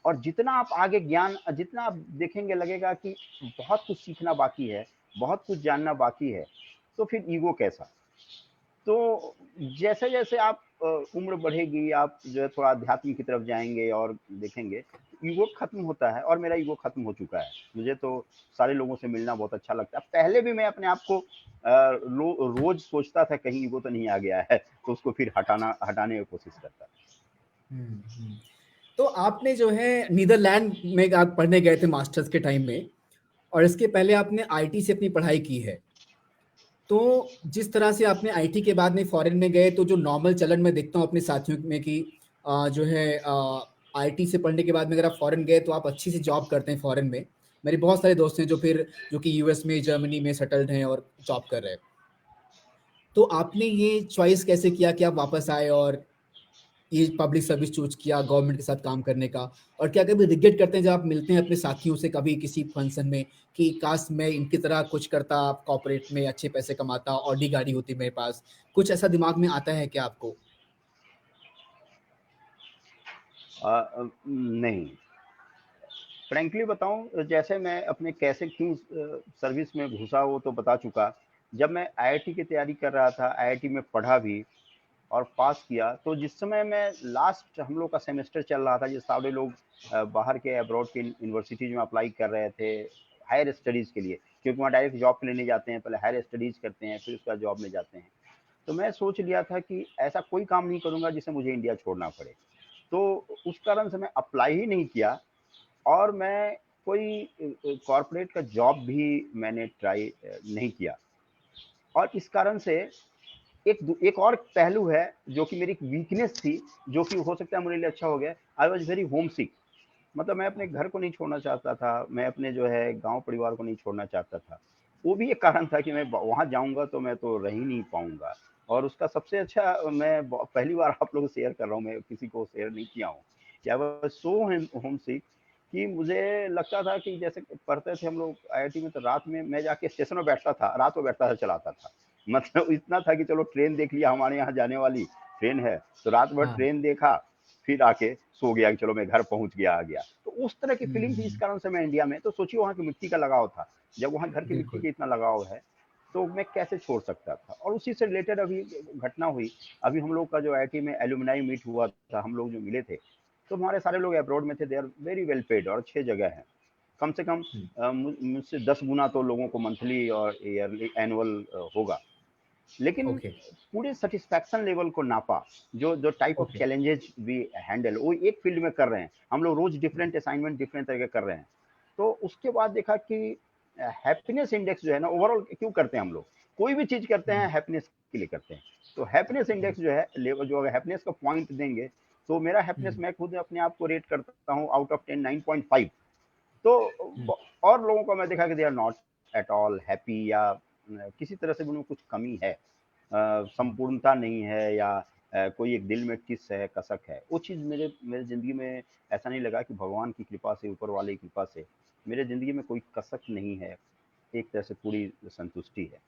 और जितना आप आगे ज्ञान जितना आप देखेंगे लगेगा कि बहुत कुछ सीखना बाकी है, बहुत कुछ जानना बाकी है, तो फिर ईगो कैसा? तो जैसे-जैसे आप उम्र बढ़ेगी, आप जो है थोड़ा अध्यात्म की तरफ जाएँगे और देखेंगे, ईगो खत्म होता है और मेरा ईगो खत्म हो चुका है। मुझे तो सारे लोगों से मिलना बहुत अच्छा लगता है। पहले भी मैं अपने आप को रोज़ सोचता था कहीं ईगो तो नहीं आ गया है, तो उसको फिर हटाने की कोशिश करता था। हम्म, हम्म। तो आपने जो है नीदरलैंड में आप पढ़ने गए थे मास्टर्स के टाइम में और इसके पहले आपने आईटी से अपनी पढ़ाई की है तो जिस तरह से आपने आईटी के बाद में फॉरेन में गए तो जो नॉर्मल चलन में देखता हूँ अपने साथियों में कि जो है आईटी से पढ़ने के बाद में अगर आप फॉरेन गए तो आप अच्छी सी जॉब करते हैं फॉरेन में मेरे बहुत सारे दोस्त हैं जो कि यूएस में जर्मनी में सेटल्ड हैं और जॉब कर रहे हैं तो आपने ये चॉइस कैसे किया कि आप वापस आए और ये पब्लिक सर्विस चूज किया गवर्नमेंट के साथ काम करने का और क्या कभी रिग्रेट करते हैं जब आप मिलते हैं अपने साथियों से कभी किसी फंक्शन में कि काश मैं इनकी तरह कुछ करता कॉर्पोरेट में अच्छे पैसे कमाता ऑडी गाड़ी होती मेरे पास कुछ ऐसा दिमाग में आता है क्या आपको नहीं, फ्रैंकली बताऊँ जैसे मैं अपने कैसे क्यों सर्विस में घुसा वो तो बता चुका। जब मैं आईआईटी की तैयारी कर रहा था, आईआईटी में पढ़ा भी और पास किया, तो जिस समय मैं लास्ट हम लोग का सेमेस्टर चल रहा था, जो सारे लोग बाहर के अब्रॉड के यूनिवर्सिटीज़ में अप्लाई कर रहे थे, हायर स्टडीज़ के लिए, क्योंकि वहाँ डायरेक्ट जॉब के लिए नहीं जाते हैं, पहले हायर स्टडीज़ करते हैं, फिर उसके बाद जॉब में जाते हैं। तो मैं सोच लिया था कि ऐसा कोई काम नहीं करूँगा जिससे मुझे इंडिया छोड़ना पड़े। तो उस कारण से मैं अप्लाई ही नहीं किया और मैं कोई कॉर्पोरेट का जॉब भी मैंने ट्राई नहीं किया और इस कारण से एक और पहलू है जो कि मेरी वीकनेस थी जो कि हो सकता है मेरे लिए अच्छा हो गया आई वॉज वेरी होम सिक मतलब मैं अपने घर को नहीं छोड़ना चाहता था मैं अपने जो है गांव परिवार को नहीं छोड़ना चाहता था वो भी एक कारण था कि मैं वहां जाऊंगा तो मैं तो रह ही नहीं पाऊंगा और उसका सबसे अच्छा मैं पहली बार आप लोगों को शेयर कर रहा हूँ मैं किसी को शेयर नहीं किया हूँ क्या वह सो होम सिक कि मुझे लगता था कि जैसे पढ़ते थे हम लोग आईआईटी में तो रात में मैं जाके स्टेशन में बैठता था रात में बैठता था चलाता था मतलब इतना था कि चलो ट्रेन देख लिया, हमारे यहाँ जाने वाली ट्रेन है, तो रात भर हाँ। ट्रेन देखा, फिर आके सो गया कि चलो मैं घर पहुँच गया, आ गया। तो उस तरह की फीलिंग थी, इस हुँ, कारण से मैं इंडिया में, तो सोचिए वहाँ की मिट्टी का लगाव था। जब वहाँ घर की मिट्टी बिल्कुल। के इतना लगाव है, तो मैं कैसे छोड़ सकता था? और उसी से रिलेटेड अभी घटना हुई, अभी हम लोग का जो आईआईटी में एलुमनाई मीट हुआ था, हम लोग जो मिले थे, तो हमारे सारे लोग अब्रॉड में थे, they are very well paid और अच्छे जगह हैं। कम से कम हुँ, मुझसे 10 गुना तो लोगों को मंथली और ईयरली एनुअल होगा। लेकिन ओके, पूरे सेटिस्फैक्शन लेवल को नापा, जो जो type of okay. Challenges we handle, वो एक फील्ड में कर रहे हैं, हम लोग रोज डिफरेंट असाइनमेंट डिफरेंट तरह के कर रहे हैं। तो उसके बाद देखा कि हैप्पीनेस इंडेक्स जो है ना, ओवरऑल क्यों करते हैं हम लोग, कोई भी चीज करते हैं हुँ, हैप्पीनेस के लिए करते हैं। तो हैप्पीनेस हुँ, इंडेक्स जो है लेवल, जो अगर हैप्पीनेस का पॉइंट देंगे, तो मेरा हैप्पीनेस, हुँ, मैं खुद अपने आप को रेट करता हूँ आउट ऑफ 10 9.5। तो हुँ, और लोगों को मैं देखा कि they are not at all happy, या किसी तरह से उनमें कुछ कमी है, हुँ, संपूर्णता नहीं है, या कोई एक दिल में टिस है, कसक है। वो चीज़ मेरे मेरे ज़िंदगी में ऐसा नहीं लगा कि भगवान की कृपा से, ऊपर वाले की कृपा से मेरे ज़िंदगी में कोई कसक नहीं है, एक तरह से पूरी संतुष्टि है।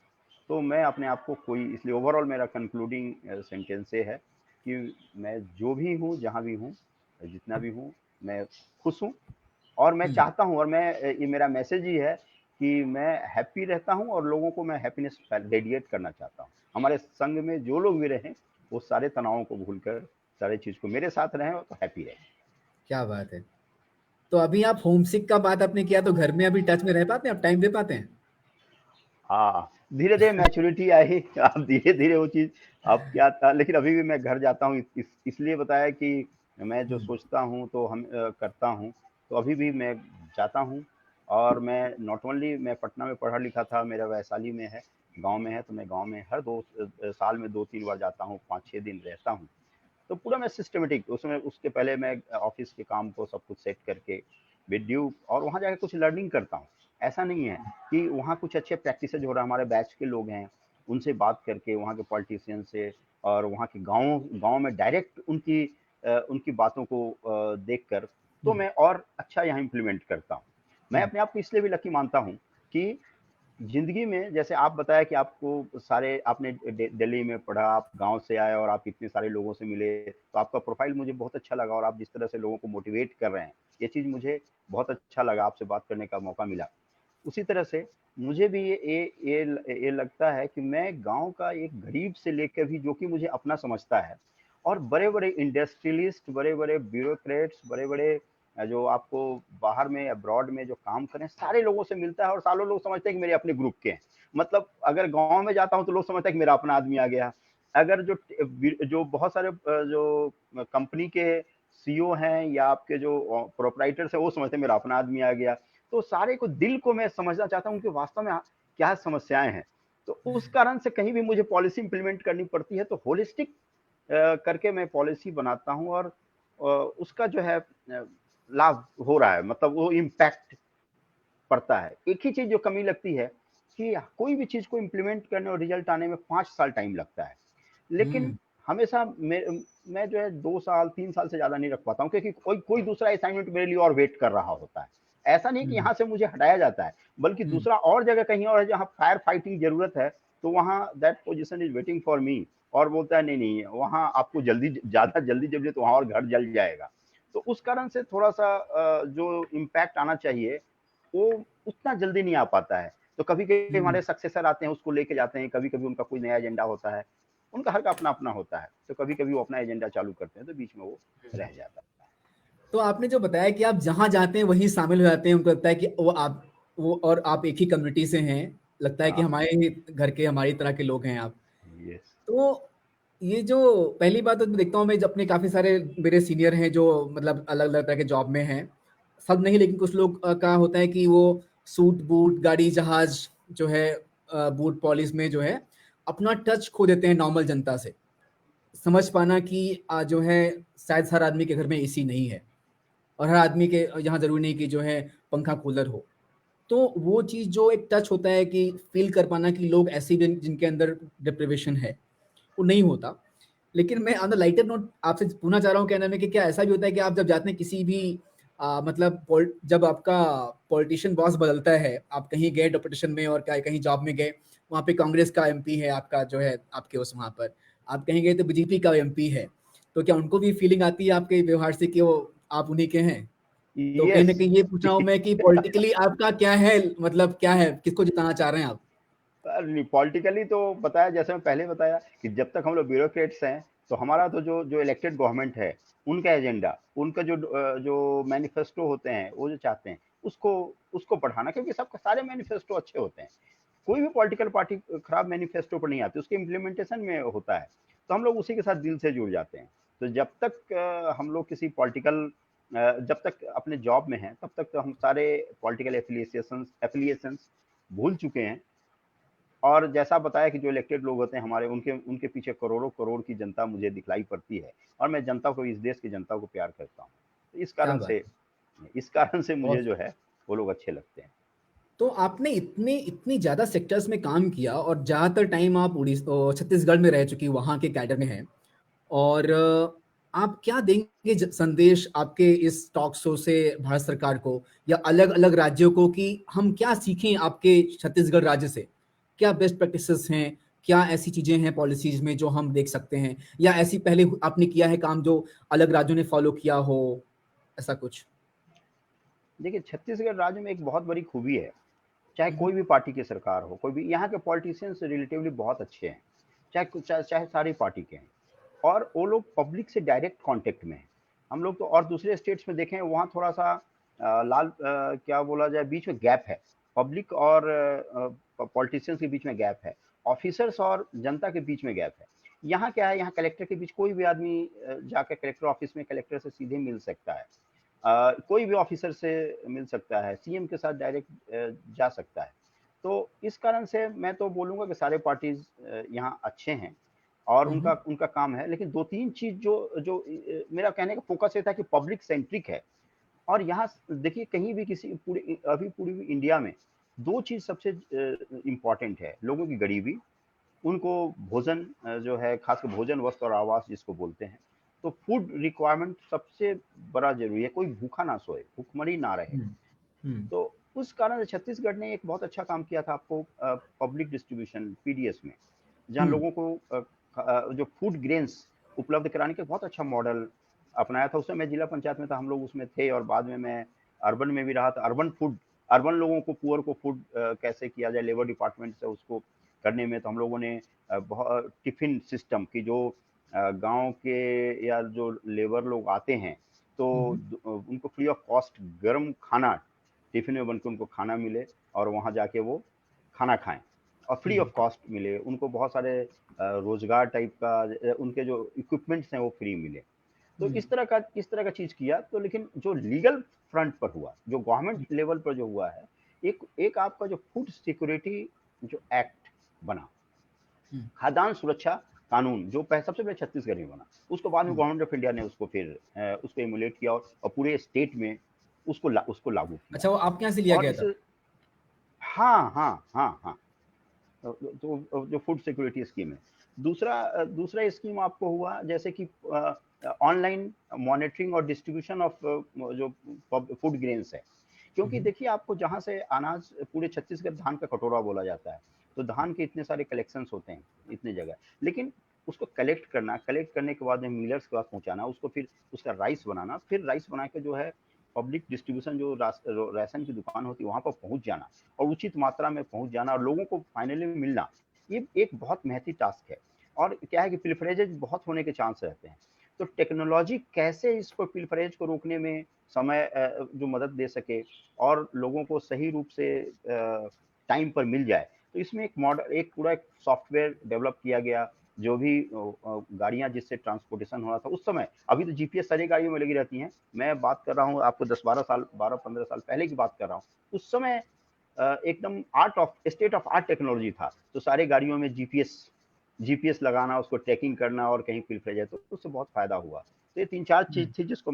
तो मैं अपने आप को कोई, इसलिए ओवरऑल मेरा कंक्लूडिंग सेंटेंस ये है कि मैं जो भी हूँ, जहाँ भी हूँ, जितना भी हूँ, मैं खुश हूँ। और मैं हुँ। चाहता हूँ, और मैं ये मेरा मैसेज ही है कि मैं हैप्पी रहता हूँ और लोगों को मैं हैप्पीनेस रेडिएट करना चाहता हूँ। हमारे संग में जो लोग भी रहें, वो सारे तनावों को भूलकर, सारे चीज़ को मेरे साथ रहें, तो हैप्पी रहें। क्या बात है! तो अभी आप होमसिक का बात आपने किया तो घर में अभी टच में रह पाते हैं? आप टाइम दे पाते हैं? हाँ, धीरे-धीरे मैच्योरिटी आई, अब धीरे-धीरे वो चीज़, अब क्या था, लेकिन अभी भी मैं घर जाता हूँ, इसलिए बताया कि मैं जो हुँ, सोचता हूँ तो हम करता हूँ, तो अभी भी मैं जाता हूँ। और मैं नॉट ओनली, मैं पटना में पढ़ा लिखा था, मेरा वैशाली में है, गाँव में है, तो मैं गाँव में हर 2 साल में 2-3 बार जाता हूँ, 5-6 दिन रहता हूँ। तो पूरा मैं सिस्टमैटिक, उसमें उसके पहले मैं ऑफिस के काम को सब कुछ सेट करके विद ड्यू, और वहाँ जाके कुछ लर्निंग करता हूँ। ऐसा नहीं है कि वहाँ कुछ अच्छे प्रैक्टिसेज हो रहा है, हमारे बैच के लोग हैं, उनसे बात करके, वहाँ के पॉलिटिशियन से, और वहाँ के गाँव गाँव में डायरेक्ट उनकी उनकी बातों को देखकर, तो हुँ, मैं और अच्छा यहाँ इम्प्लीमेंट करता हूँ। मैं हुँ, अपने आप को इसलिए भी लकी मानता हूँ कि ज़िंदगी में, जैसे आप बताया कि आपको सारे, आपने दिल्ली में पढ़ा, आप गाँव से आए और आप इतने सारे लोगों से मिले, तो आपका प्रोफ़ाइल मुझे बहुत अच्छा लगा, और आप जिस तरह से लोगों को मोटिवेट कर रहे हैं, ये चीज़ मुझे बहुत अच्छा लगा, आपसे बात करने का मौका मिला। उसी तरह से मुझे भी ये लगता है कि मैं गाँव का एक गरीब से लेकर भी, जो कि मुझे अपना समझता है, और बड़े-बड़े इंडस्ट्रियलिस्ट, बड़े-बड़े ब्यूरोक्रेट्स, बड़े-बड़े जो आपको बाहर में, अब्रॉड में जो काम कर रहे हैं, सारे लोगों से मिलता है, और सारे लोग समझते हैं कि मेरे अपने ग्रुप के हैं। मतलब अगर गाँव में जाता हूँ तो लोग समझते हैं कि मेरा अपना आदमी आ गया। अगर जो बहुत सारे जो कंपनी के सीईओ हैं, या आपके जो प्रोप्राइटर्स हैं, वो समझते हैं मेरा अपना आदमी आ गया। तो सारे को, दिल को मैं समझना चाहता हूँ कि वास्तव में क्या समस्याएँ हैं। तो उस कारण से कहीं भी मुझे पॉलिसी इम्प्लीमेंट करनी पड़ती है, तो होलिस्टिक करके मैं पॉलिसी बनाता हूँ, और उसका जो है लाभ हो रहा है, मतलब वो इम्पैक्ट पड़ता है। एक ही चीज़ जो कमी लगती है कि कोई भी चीज़ को इम्प्लीमेंट करने और रिज़ल्ट आने में 5 साल टाइम लगता है। लेकिन हुँ, हमेशा मैं जो है 2 साल, 3 साल से ज़्यादा नहीं रख पाता हूँ, क्योंकि कोई कोई दूसरा असाइनमेंट मेरे लिए और वेट कर रहा होता है। ऐसा नहीं कि हुँ, यहाँ से मुझे हटाया जाता है, बल्कि हुँ, दूसरा और जगह कहीं और है जहाँ फायर फाइटिंग ज़रूरत है, तो वहाँ that position is waiting for me, और बोलता है नहीं, नहीं, वहाँ आपको जल्दी, ज़्यादा जल्दी ज़रूरत है, वहाँ और घर जल जाएगा। तो उस कारण से थोड़ा-सा जो इम्पैक्ट आना चाहिए, वो उतना जल्दी नहीं आ पाता है। तो कभी-कभी हुँ। हमारे सक्सेसर आते हैं, उसको लेके जाते हैं, कभी-कभी उनका कोई नया एजेंडा होता है। उनका हर का अपना-अपना होता है। तो कभी-कभी वो अपना एजेंडा चालू करते हैं, तो बीच में वो रह जाता है। तो आपने जो बताया कि आप जहाँ जाते हैं वहीं शामिल हो जाते हैं, उनको लगता है कि वो और आप एक ही कम्युनिटी से हैं, लगता है कि हाँ, हमारे ही घर के, हमारी तरह के लोग हैं आप। यस। तो ये जो पहली बात तो मैं देखता हूँ, मैं जब अपने काफ़ी सारे मेरे सीनियर हैं जो मतलब अलग-अलग तरह के जॉब में हैं। सब नहीं, लेकिन कुछ लोग का होता है कि वो सूट-बूट, गाड़ी-जहाज़ जो है बूट पॉलिश में जो है अपना टच खो देते हैं नॉर्मल जनता से। समझ पाना कि जो है शायद हर आदमी के घर में एसी नहीं है और हर आदमी के यहाँ ज़रूरी नहीं कि जो है पंखा कूलर हो। तो वो चीज़ जो एक टच होता है कि फ़ील कर पाना कि लोग ऐसे भी हैं जिनके अंदर डिप्रिवेशन है, वो नहीं होता। लेकिन मैं ऑन द लाइटर नोट आपसे पूछना चाह रहा हूँ कहने में कि क्या ऐसा भी होता है कि आप जब जाते हैं किसी भी मतलब जब आपका पॉलिटिशियन बॉस बदलता है, आप कहीं गए डेपुटेशन में और कहीं जॉब में गए, वहाँ पे कांग्रेस का एमपी है आपका जो है आपके उस वहाँ पर, आप कहीं गए तो बीजेपी का एमपी है, तो क्या उनको भी फीलिंग आती है आपके व्यवहार से कि वो आप उन्हीं के हैं? तो कहीं ना यस। कहीं ये पूछ रहा हूँ मैं कि पॉलिटिकली आपका क्या है, मतलब क्या है, किसको जिताना चाह रहे हैं आप? नहीं, पॉलिटिकली तो बताया, जैसे मैं पहले बताया कि जब तक हम लोग ब्यूरोक्रेट्स हैं, तो हमारा तो जो जो इलेक्टेड गवर्नमेंट है, उनका एजेंडा, उनका जो मैनिफेस्टो होते हैं, वो जो चाहते हैं, उसको उसको पढ़ाना, क्योंकि सबके सारे मैनिफेस्टो अच्छे होते हैं। कोई भी पॉलिटिकल पार्टी खराब मैनिफेस्टो पर नहीं आती, उसके इम्प्लीमेंटेशन में होता है। तो हम लोग उसी के साथ दिल से जुड़ जाते हैं। तो जब तक हम लोग किसी पॉलिटिकल जब तक अपने जॉब में हैं, तब तक तो हम सारे पॉलिटिकल एफिलिएशंस भूल चुके हैं। और जैसा बताया कि जो इलेक्टेड लोग होते हैं हमारे, उनके उनके पीछे करोड़ों करोड़ की जनता मुझे दिखलाई पड़ती है, और मैं जनता को, इस देश की जनता को प्यार करता हूँ। तो क्या बात है। इस कारण से मुझे बहुत। जो है वो लोग अच्छे लगते हैं। तो आपने इतने इतनी ज़्यादा सेक्टर्स में काम किया और ज़्यादातर टाइम आप छत्तीसगढ़ में रह चुकी, वहाँ के कैडर में हैं। और आप क्या देंगे संदेश आपके इस टॉक शो से भारत सरकार को या अलग अलग राज्यों को कि हम क्या सीखें आपके छत्तीसगढ़ राज्य से? क्या बेस्ट प्रैक्टिसेस हैं? क्या ऐसी चीज़ें हैं पॉलिसीज में जो हम देख सकते हैं, या ऐसी पहले आपने किया है काम जो अलग राज्यों ने फॉलो किया हो, ऐसा कुछ? देखिए, छत्तीसगढ़ राज्य में एक बहुत बड़ी खूबी है, चाहे हम्म। कोई भी पार्टी की सरकार हो, कोई भी, यहाँ के पॉलिटिशियंस रिलेटिवली बहुत अच्छे हैं, चाहे सारी पार्टी के हैं, और वो लोग पब्लिक से डायरेक्ट कांटेक्ट में हैं। हम लोग तो और दूसरे स्टेट्स में देखें, वहाँ थोड़ा सा क्या बोला जाए, बीच में गैप है, पब्लिक और पॉलिटिशियंस के बीच में गैप है, ऑफिसर्स और जनता के बीच में गैप है। यहाँ क्या है, यहाँ कलेक्टर के बीच कोई भी आदमी जाकर कलेक्टर ऑफिस में कलेक्टर से सीधे मिल सकता है, कोई भी ऑफिसर से मिल सकता है, सीएम के साथ डायरेक्ट जा सकता है। तो इस कारण से मैं तो बोलूँगा कि सारे पार्टीज़ यहाँ अच्छे हैं, और हम्म। उनका उनका काम है। लेकिन 2-3 चीज़ जो जो मेरा कहने का फ़ोकस ये था कि पब्लिक सेंट्रिक है। और यहाँ देखिए, कहीं भी किसी पूरी इंडिया में 2 चीज़ सबसे इम्पोर्टेंट है, लोगों की गरीबी, उनको भोजन जो है, खासकर भोजन, वस्त्र और आवास जिसको बोलते हैं। तो फूड रिक्वायरमेंट सबसे बड़ा ज़रूरी है, कोई भूखा ना सोए, भूखमरी ना रहे। हम्म। हम्म। तो उस कारण से छत्तीसगढ़ ने एक बहुत अच्छा काम किया था, आपको पब्लिक डिस्ट्रीब्यूशन पीडीएस में, जहाँ हम्म। लोगों को जो फूड ग्रेन्स उपलब्ध कराने का बहुत अच्छा मॉडल अपनाया था। उस समय मैं जिला पंचायत में था, हम लोग उसमें थे, और बाद में मैं अर्बन में भी रहा था। अर्बन लोगों को, पुअर को फूड कैसे किया जाए, लेबर डिपार्टमेंट से उसको करने में, तो हम लोगों ने बहुत टिफिन सिस्टम की, जो गांव के या जो लेबर लोग आते हैं, तो हम्म। उनको फ्री ऑफ कॉस्ट गर्म खाना टिफिन में बन के उनको खाना मिले, और वहाँ जाके वो खाना खाएं, और फ्री हम्म। ऑफ कॉस्ट मिले उनको। बहुत सारे रोजगार टाइप का, उनके जो इक्विपमेंट्स हैं वो फ्री मिले। तो हम्म। इस तरह का चीज किया। तो लेकिन जो लीगल फ्रंट पर हुआ, जो गवर्नमेंट लेवल पर जो हुआ है, एक एक आपका जो फूड सिक्योरिटी जो एक्ट बना, हम्म। खाद्यान्न सुरक्षा कानून, जो सबसे पहले छत्तीसगढ़ में बना, उसको बाद में हम्म। गवर्नमेंट ऑफ इंडिया ने उसको फिर उसको इमुलेट किया, और पूरे स्टेट में उसको लागू किया। अच्छा, वो आपके यहाँ से लिया और गया इस था? हाँ, हाँ, हाँ, हाँ। तो जो फूड सिक्योरिटी स्कीम है, दूसरा स्कीम आपको हुआ, जैसे कि ऑनलाइन मॉनिटरिंग और डिस्ट्रीब्यूशन ऑफ जो फूड ग्रेन्स है। क्योंकि हम्म। देखिए, आपको जहाँ से अनाज, पूरे छत्तीसगढ़ धान का कटोरा बोला जाता है, तो धान के इतने सारे कलेक्शंस होते हैं, इतने जगह, लेकिन उसको कलेक्ट करने के बाद में मिलर्स के पास पहुंचाना, उसको फिर उसका राइस बनाना, फिर राइस बना के जो है पब्लिक डिस्ट्रीब्यूशन, जो राशन की दुकान होती है वहां पर पहुंच जाना, और उचित मात्रा में पहुंच जाना, और लोगों को फाइनली मिलना, ये एक बहुत मेहनती टास्क है। और क्या है कि पिलफरेजेज बहुत होने के चांस रहते हैं। तो टेक्नोलॉजी कैसे इसको, पिलफरेज को रोकने में समय जो मदद दे सके, और लोगों को सही रूप से टाइम पर मिल जाए, तो इसमें एक पूरा एक सॉफ्टवेयर डेवलप किया गया। जो भी गाड़ियां जिससे ट्रांसपोर्टेशन हो रहा था उस समय, अभी तो जीपीएस सारी गाड़ियों में लगी रहती हैं, मैं बात कर रहा हूँ आपको 10-12 साल, 12-15 साल पहले की बात कर रहा हूँ। उस समय एकदम स्टेट ऑफ आर्ट टेक्नोलॉजी था। तो सारी गाड़ियों में जीपीएस लगाना, उसको ट्रैकिंग करना, और कहीं पिलफरेज है तो उससे बहुत फायदा हुआ। तो ये 3-4 चीज हम्म। थी जिसको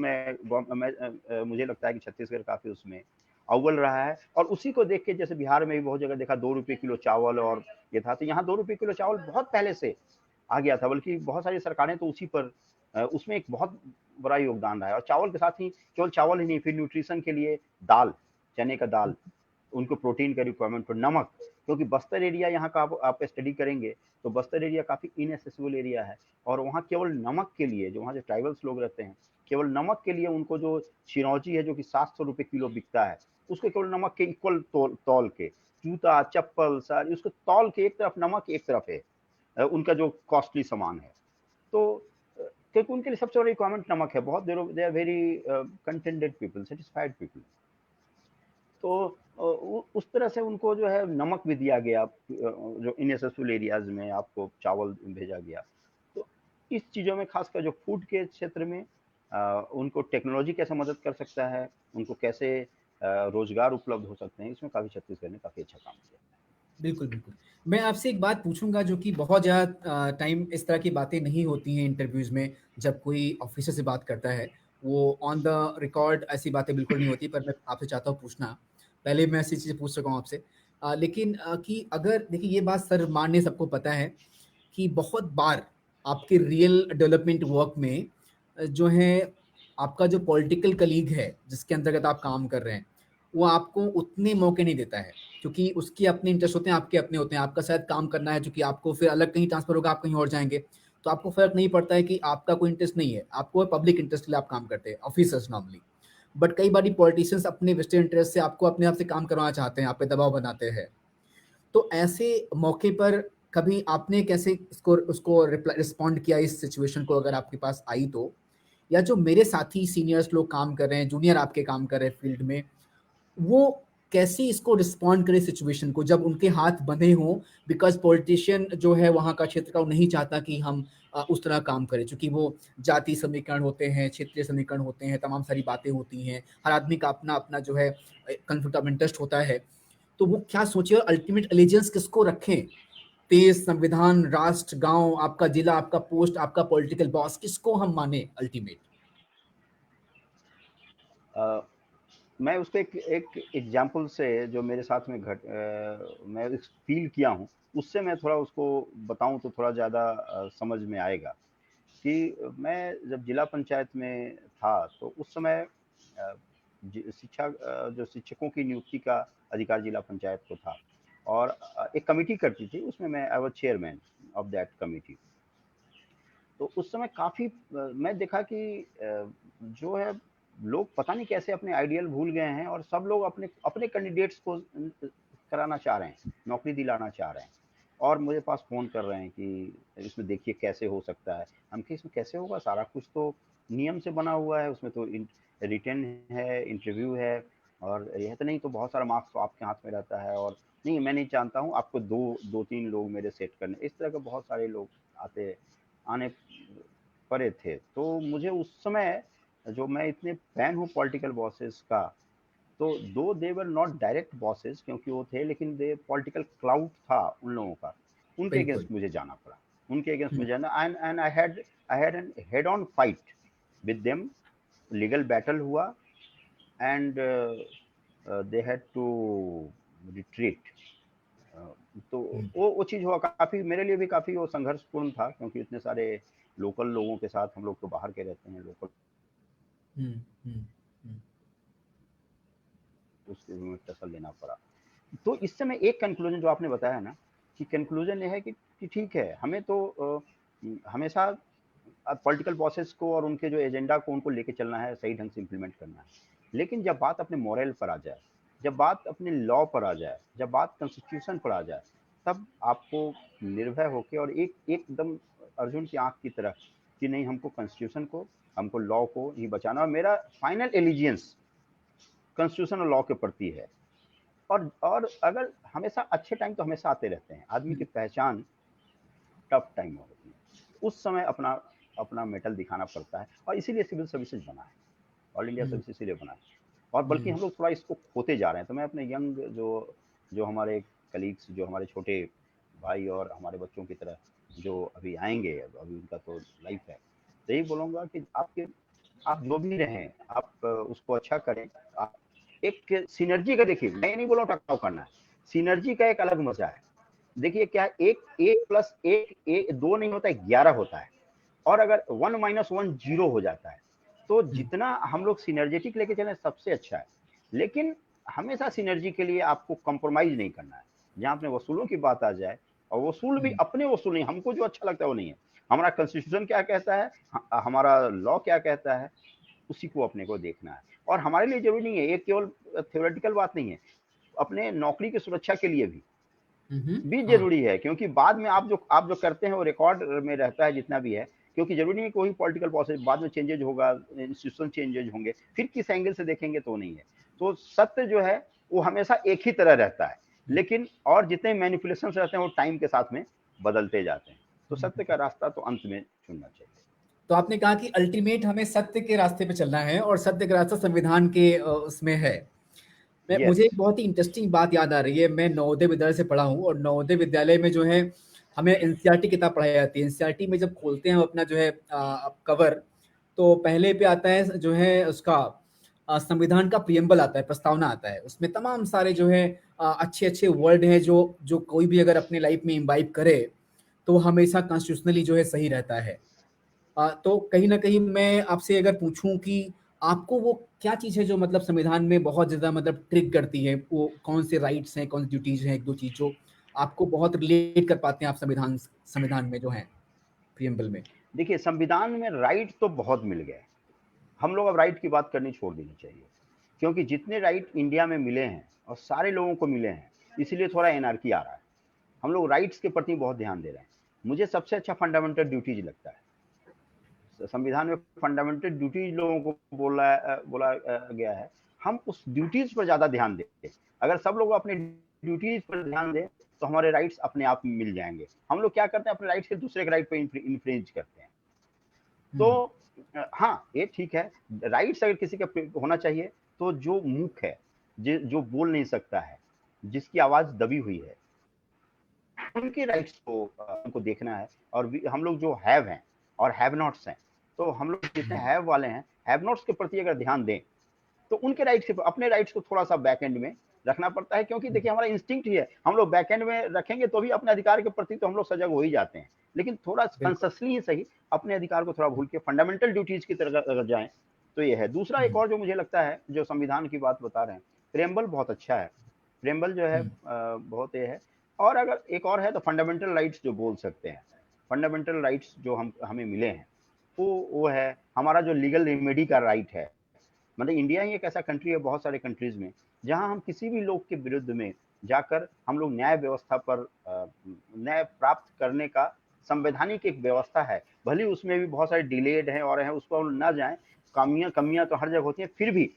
मुझे लगता है कि छत्तीसगढ़ काफी उसमें अव्वल रहा है। और उसी को देख के, जैसे बिहार में भी बहुत जगह देखा, 2 रुपए किलो चावल, और ये था, तो यहाँ 2 रुपए किलो चावल बहुत पहले से आ गया था, बल्कि बहुत सारी सरकारें तो उसी पर उसमें एक बहुत बड़ा योगदान रहा है। और चावल के साथ ही, केवल चावल ही नहीं, फिर न्यूट्रिशन के लिए दाल, चने का दाल, उनको प्रोटीन का रिक्वायरमेंट, पर नमक, क्योंकि बस्तर एरिया यहाँ का आप स्टडी करेंगे तो बस्तर एरिया काफ़ी इनएसेसिबल एरिया है, और वहाँ केवल नमक के लिए, जो वहाँ जो ट्राइबल्स लोग रहते हैं, केवल नमक के लिए उनको जो चिरौंजी है जो कि 700 रुपये किलो बिकता है, उसको केवल नमक के इक्वल तौल के, जूता चप्पल सारी उसको तौल के, एक तरफ नमक एक तरफ है उनका जो कॉस्टली सामान है। तो क्योंकि उनके लिए सबसे बड़ा रिक्वायरमेंट नमक है, बहुत they are very contented people, satisfied people. तो उस तरह से उनको जो है नमक भी दिया गया, जो इनएसेसिबल एरियाज में आपको चावल भेजा गया। तो इस चीज़ों में खासकर जो फूड के क्षेत्र में उनको टेक्नोलॉजी कैसे मदद कर सकता है, उनको कैसे रोजगार उपलब्ध हो सकते हैं, इसमें काफ़ी छत्तीसगढ़ ने काफ़ी अच्छा काम किया। बिल्कुल, बिल्कुल। मैं आपसे एक बात पूछूँगा जो कि बहुत ज़्यादा टाइम इस तरह की बातें नहीं होती हैं इंटरव्यूज़ में, जब कोई ऑफ़िसर से बात करता है, वो ऑन द रिकॉर्ड ऐसी बातें बिल्कुल नहीं होती, पर मैं आपसे चाहता हूँ पूछना। पहले मैं ऐसी चीज़ें पूछ सका हूँ आपसे। लेकिन कि अगर देखिए ये बात सर्वमान्य सबको पता है कि बहुत बार आपके रियल डेवलपमेंट वर्क में जो है आपका जो पॉलिटिकल कलीग है, जिसके अंतर्गत आप काम कर रहे हैं, वो आपको उतने मौके नहीं देता है, क्योंकि उसके अपने इंटरेस्ट होते हैं, आपके अपने होते हैं। आपका शायद काम करना है, जो कि आपको फिर अलग कहीं ट्रांसफ़र होगा, आप कहीं और जाएँगे, तो आपको फ़र्क नहीं पड़ता है कि आपका कोई इंटरेस्ट नहीं है, आपको पब्लिक इंटरेस्ट के लिए आप काम करते हैं, ऑफिसर्स नॉर्मली। बट कई बारी पॉलिटिशियंस अपने वेस्टेड इंटरेस्ट से आपको अपने आप से काम करवाना चाहते हैं, आप पे दबाव बनाते हैं। तो ऐसे मौके पर कभी आपने कैसे इसको उसको रिस्पॉन्ड किया इस सिचुएशन को, अगर आपके पास आई तो? या जो मेरे साथी सीनियर्स लोग काम कर रहे हैं, जूनियर आपके काम कर रहे हैं फील्ड में, वो कैसे इसको रिस्पॉन्ड करें सिचुएशन को जब उनके हाथ बंधे हों, बिकॉज़ पॉलिटिशियन जो है वहाँ का क्षेत्र का, वो नहीं चाहता कि हम उस तरह काम करें, चूँकि वो जाति समीकरण होते हैं, क्षेत्रीय समीकरण होते हैं, तमाम सारी बातें होती हैं। हर आदमी का अपना-अपना जो है कॉन्फ्लिक्ट ऑफ इंटरेस्ट होता है। तो वो क्या सोचे और अल्टीमेट एलिजेंस किसको रखें? देश, संविधान, राष्ट्र, गाँव, आपका जिला, आपका पोस्ट, आपका पॉलिटिकल बॉस, किसको हम माने अल्टीमेट? अ, मैं उसको एक एग्जाम्पल से, जो मेरे साथ में मैं फील किया हूँ, उससे मैं थोड़ा उसको बताऊँ तो थोड़ा ज़्यादा समझ में आएगा। कि मैं जब जिला पंचायत में था तो उस समय जो शिक्षकों की नियुक्ति का अधिकार जिला पंचायत को था, और एक कमेटी करती थी, उसमें मैं I was chairman of that committee. तो उस समय काफ़ी मैं देखा कि जो है लोग पता नहीं कैसे अपने आइडियल भूल गए हैं, और सब लोग अपने अपने कैंडिडेट्स को कराना चाह रहे हैं, नौकरी दिलाना चाह रहे हैं, और मुझे पास फ़ोन कर रहे हैं कि इसमें देखिए कैसे हो सकता है। हम कहे इसमें कैसे होगा, सारा कुछ तो नियम से बना हुआ है, उसमें तो रिटन है, इंटरव्यू है, और यह तो नहीं तो बहुत सारा मार्क्स तो आपके हाथ में रहता है, और नहीं मैं नहीं जानता हूँ, आपको दो तीन लोग मेरे सेट करने, इस तरह के बहुत सारे लोग आते आने पड़े थे। तो मुझे उस समय, जो मैं इतने फैन हूँ पॉलिटिकल बॉसेस का, तो दो दे वर नॉट डायरेक्ट बॉसेस क्योंकि वो थे, लेकिन दे पॉलिटिकल क्लाउड था उन लोगों का, उनके बिल्कुल। अगेंस्ट मुझे जाना पड़ा, उनके अगेंस्ट हुँ, मुझे जाना, and I had an head on fight with them, legal battle हुआ, and they had to retreat. तो हुँ, वो चीज़ हुआ, काफ़ी मेरे लिए भी काफ़ी वो संघर्षपूर्ण था, क्योंकि इतने सारे लोकल लोगों के साथ, हम लोग तो बाहर के रहते हैं लोकल, हुँ, हुँ, हुँ, उसके में टसल लेना पड़ा। तो इस समय एक कंक्लूजन जो आपने बताया ना, कि कंक्लूजन ये है कि ठीक है, हमें तो हमेशा पॉलिटिकल बॉसेस को और उनके जो एजेंडा को उनको लेके चलना है, सही ढंग से इम्प्लीमेंट करना है। लेकिन जब बात अपने मॉरल पर आ जाए, जब बात अपने लॉ पर आ जाए, जब बात कॉन्स्टिट्यूशन पर आ जाए, तब आपको निर्भय होके, और एक एकदम अर्जुन की आंख की तरह, कि नहीं, हमको कॉन्स्टिट्यूशन को, हमको लॉ को ही बचाना, और मेरा फाइनल एलिजियंस कॉन्स्टिट्यूशन और लॉ के प्रति है। और अगर हमेशा अच्छे टाइम तो हमेशा आते रहते हैं, आदमी की हुँ, पहचान टफ टाइम में होती है, उस समय अपना अपना मेटल दिखाना पड़ता है, और इसीलिए सिविल सर्विसेज बना है, ऑल इंडिया हुँ, सर्विस इसीलिए बना है। और बल्कि हुँ, हम लोग थोड़ा इसको खोते जा रहे हैं, तो मैं अपने यंग जो जो हमारे कलीग्स, जो हमारे छोटे भाई और हमारे बच्चों की तरह जो अभी आएंगे, अभी उनका तो लाइफ है, तो यही बोलूँगा कि आप जो भी रहें, आप उसको अच्छा करें। आप एक सिनर्जी का देखिए, मैं नहीं बोल रहा हूँ टकराव करना है, सिनर्जी का एक अलग मजा है। देखिए क्या है, एक एक प्लस एक, दो नहीं होता है, 11 होता है, और अगर 1 - 1 0 हो जाता है, तो हुँ, जितना हम लोग सिनर्जेटिक लेके चलें सबसे अच्छा है। लेकिन हमेशा सिनर्जी के लिए आपको कॉम्प्रोमाइज़ नहीं करना है। जहाँ अपने वसूलों की बात आ जाए और वसूल भी हुँ, अपने वसूल नहीं, हमको जो अच्छा लगता है वो नहीं है। हमारा कॉन्स्टिट्यूशन क्या कहता है, हमारा लॉ क्या कहता है, उसी को अपने को देखना है। और हमारे लिए ज़रूरी नहीं है, ये केवल थ्योरेटिकल बात नहीं है, अपने नौकरी की सुरक्षा के लिए हुँ, हुँ, भी हाँ, ज़रूरी है, क्योंकि बाद में आप जो करते हैं वो रिकॉर्ड में रहता है जितना भी है, क्योंकि ज़रूरी नहीं है कोई पॉलिटिकल प्रोसेस बाद में चेंजेज़ होगा, इंस्टीट्यूशन चेंजेज़ होंगे, फिर किस एंगल से देखेंगे तो नहीं है। तो सत्य जो है वो हमेशा एक ही तरह रहता है, हुँ, लेकिन और जितने मैनिपुलेशंस रहते हैं वो टाइम के साथ में बदलते जाते हैं। तो हुँ, सत्य का रास्ता तो अंत में चुनना चाहिए। तो आपने कहा कि अल्टीमेट हमें सत्य के रास्ते पे चलना है और सत्य का रास्ता संविधान के उसमें है। मैं मुझे यस। एक बहुत ही इंटरेस्टिंग बात याद आ रही है, मैं नवोदय विद्यालय से पढ़ा हूँ और नवोदय विद्यालय में जो है हमें एनसीईआरटी किताब पढ़ाई जाती है। एनसीईआरटी में जब खोलते हैं हम अपना जो है कवर, तो पहले पे आता है जो है उसका संविधान का प्रियम्बल आता है, प्रस्तावना आता है। उसमें तमाम सारे जो है अच्छे-अच्छे वर्ड हैं जो जो कोई भी अगर अपने लाइफ में इम्बाइब करे, तो वो हमेशा कॉन्स्टिट्यूशनली जो है सही रहता है। तो कहीं न कहीं मैं आपसे अगर पूछूँ कि आपको वो क्या चीज़ है जो मतलब संविधान में बहुत ज़्यादा मतलब ट्रिग करती है? वो कौन से राइट्स हैं, कौन सी ड्यूटीज़ हैं, 1-2 चीज़ जो आपको बहुत रिलेट कर पाते हैं आप संविधान में जो हैं, प्रिएम्बल में? देखिए, संविधान में राइट तो बहुत मिल गए। हम लोग अब राइट की बात करनी छोड़ देनी चाहिए, क्योंकि जितने राइट इंडिया में मिले हैं और सारे लोगों को मिले हैं, इसीलिए थोड़ा एनार्की आ रहा है। हम लोग राइट्स के प्रति बहुत ध्यान दे रहे हैं। मुझे सबसे अच्छा फंडामेंटल ड्यूटीज लगता है। संविधान में फंडामेंटल ड्यूटीज लोगों को बोला गया है। हम उस ड्यूटीज पर ज़्यादा ध्यान दें। अगर सब लोग अपने ड्यूटीज पर ध्यान दें तो हमारे राइट्स अपने आप मिल जाएंगे। हम लोग क्या करते हैं, अपने राइट्स के दूसरे के राइट पे इन्फ्रिंज करते हैं। तो हुँ, हाँ, ये ठीक है। राइट्स अगर किसी का होना चाहिए तो जो मूक है, जो बोल नहीं सकता है, जिसकी आवाज़ दबी हुई है, उनके राइट्स को हमको देखना है। और हम लोग जो हैव हैं और हैव नॉट्स हैं, तो हम लोग जितने हुँ, हैव वाले हैं, हैव नॉट्स के प्रति अगर ध्यान दें तो उनके राइट्स के अपने राइट्स को थोड़ा सा बैक एंड में रखना पड़ता है, क्योंकि हुँ, देखिए हमारा इंस्टिंक्ट ही है। हम लोग बैक एंड में रखेंगे तो भी अपने अधिकार के प्रति तो हम लोग सजग हो ही जाते हैं, लेकिन थोड़ा बिल्कुल। कंससली ही सही अपने अधिकार को थोड़ा भूल के फंडामेंटल ड्यूटीज की तरफ अगर जाएं तो ये है। दूसरा एक हुँ, और जो मुझे लगता है, जो संविधान की बात बता रहे हैं, प्रेम्बल बहुत अच्छा है। प्रेम्बल जो है हुँ, बहुत ये है। और अगर एक और है तो फंडामेंटल राइट्स जो बोल सकते हैं, फंडामेंटल राइट्स जो हम हमें मिले हैं, वो है हमारा जो लीगल रेमेडी का राइट है। मतलब इंडिया ही एक ऐसा कंट्री है बहुत सारे कंट्रीज में जहां हम किसी भी लोग के विरुद्ध में जाकर हम लोग न्याय व्यवस्था पर न्याय प्राप्त करने का संवैधानिक एक व्यवस्था है। भले उसमें भी बहुत सारे डिलेड हैं और हैं, उस पर ना जाएं। कमियां कमियां तो हर जगह होती हैं, फिर भी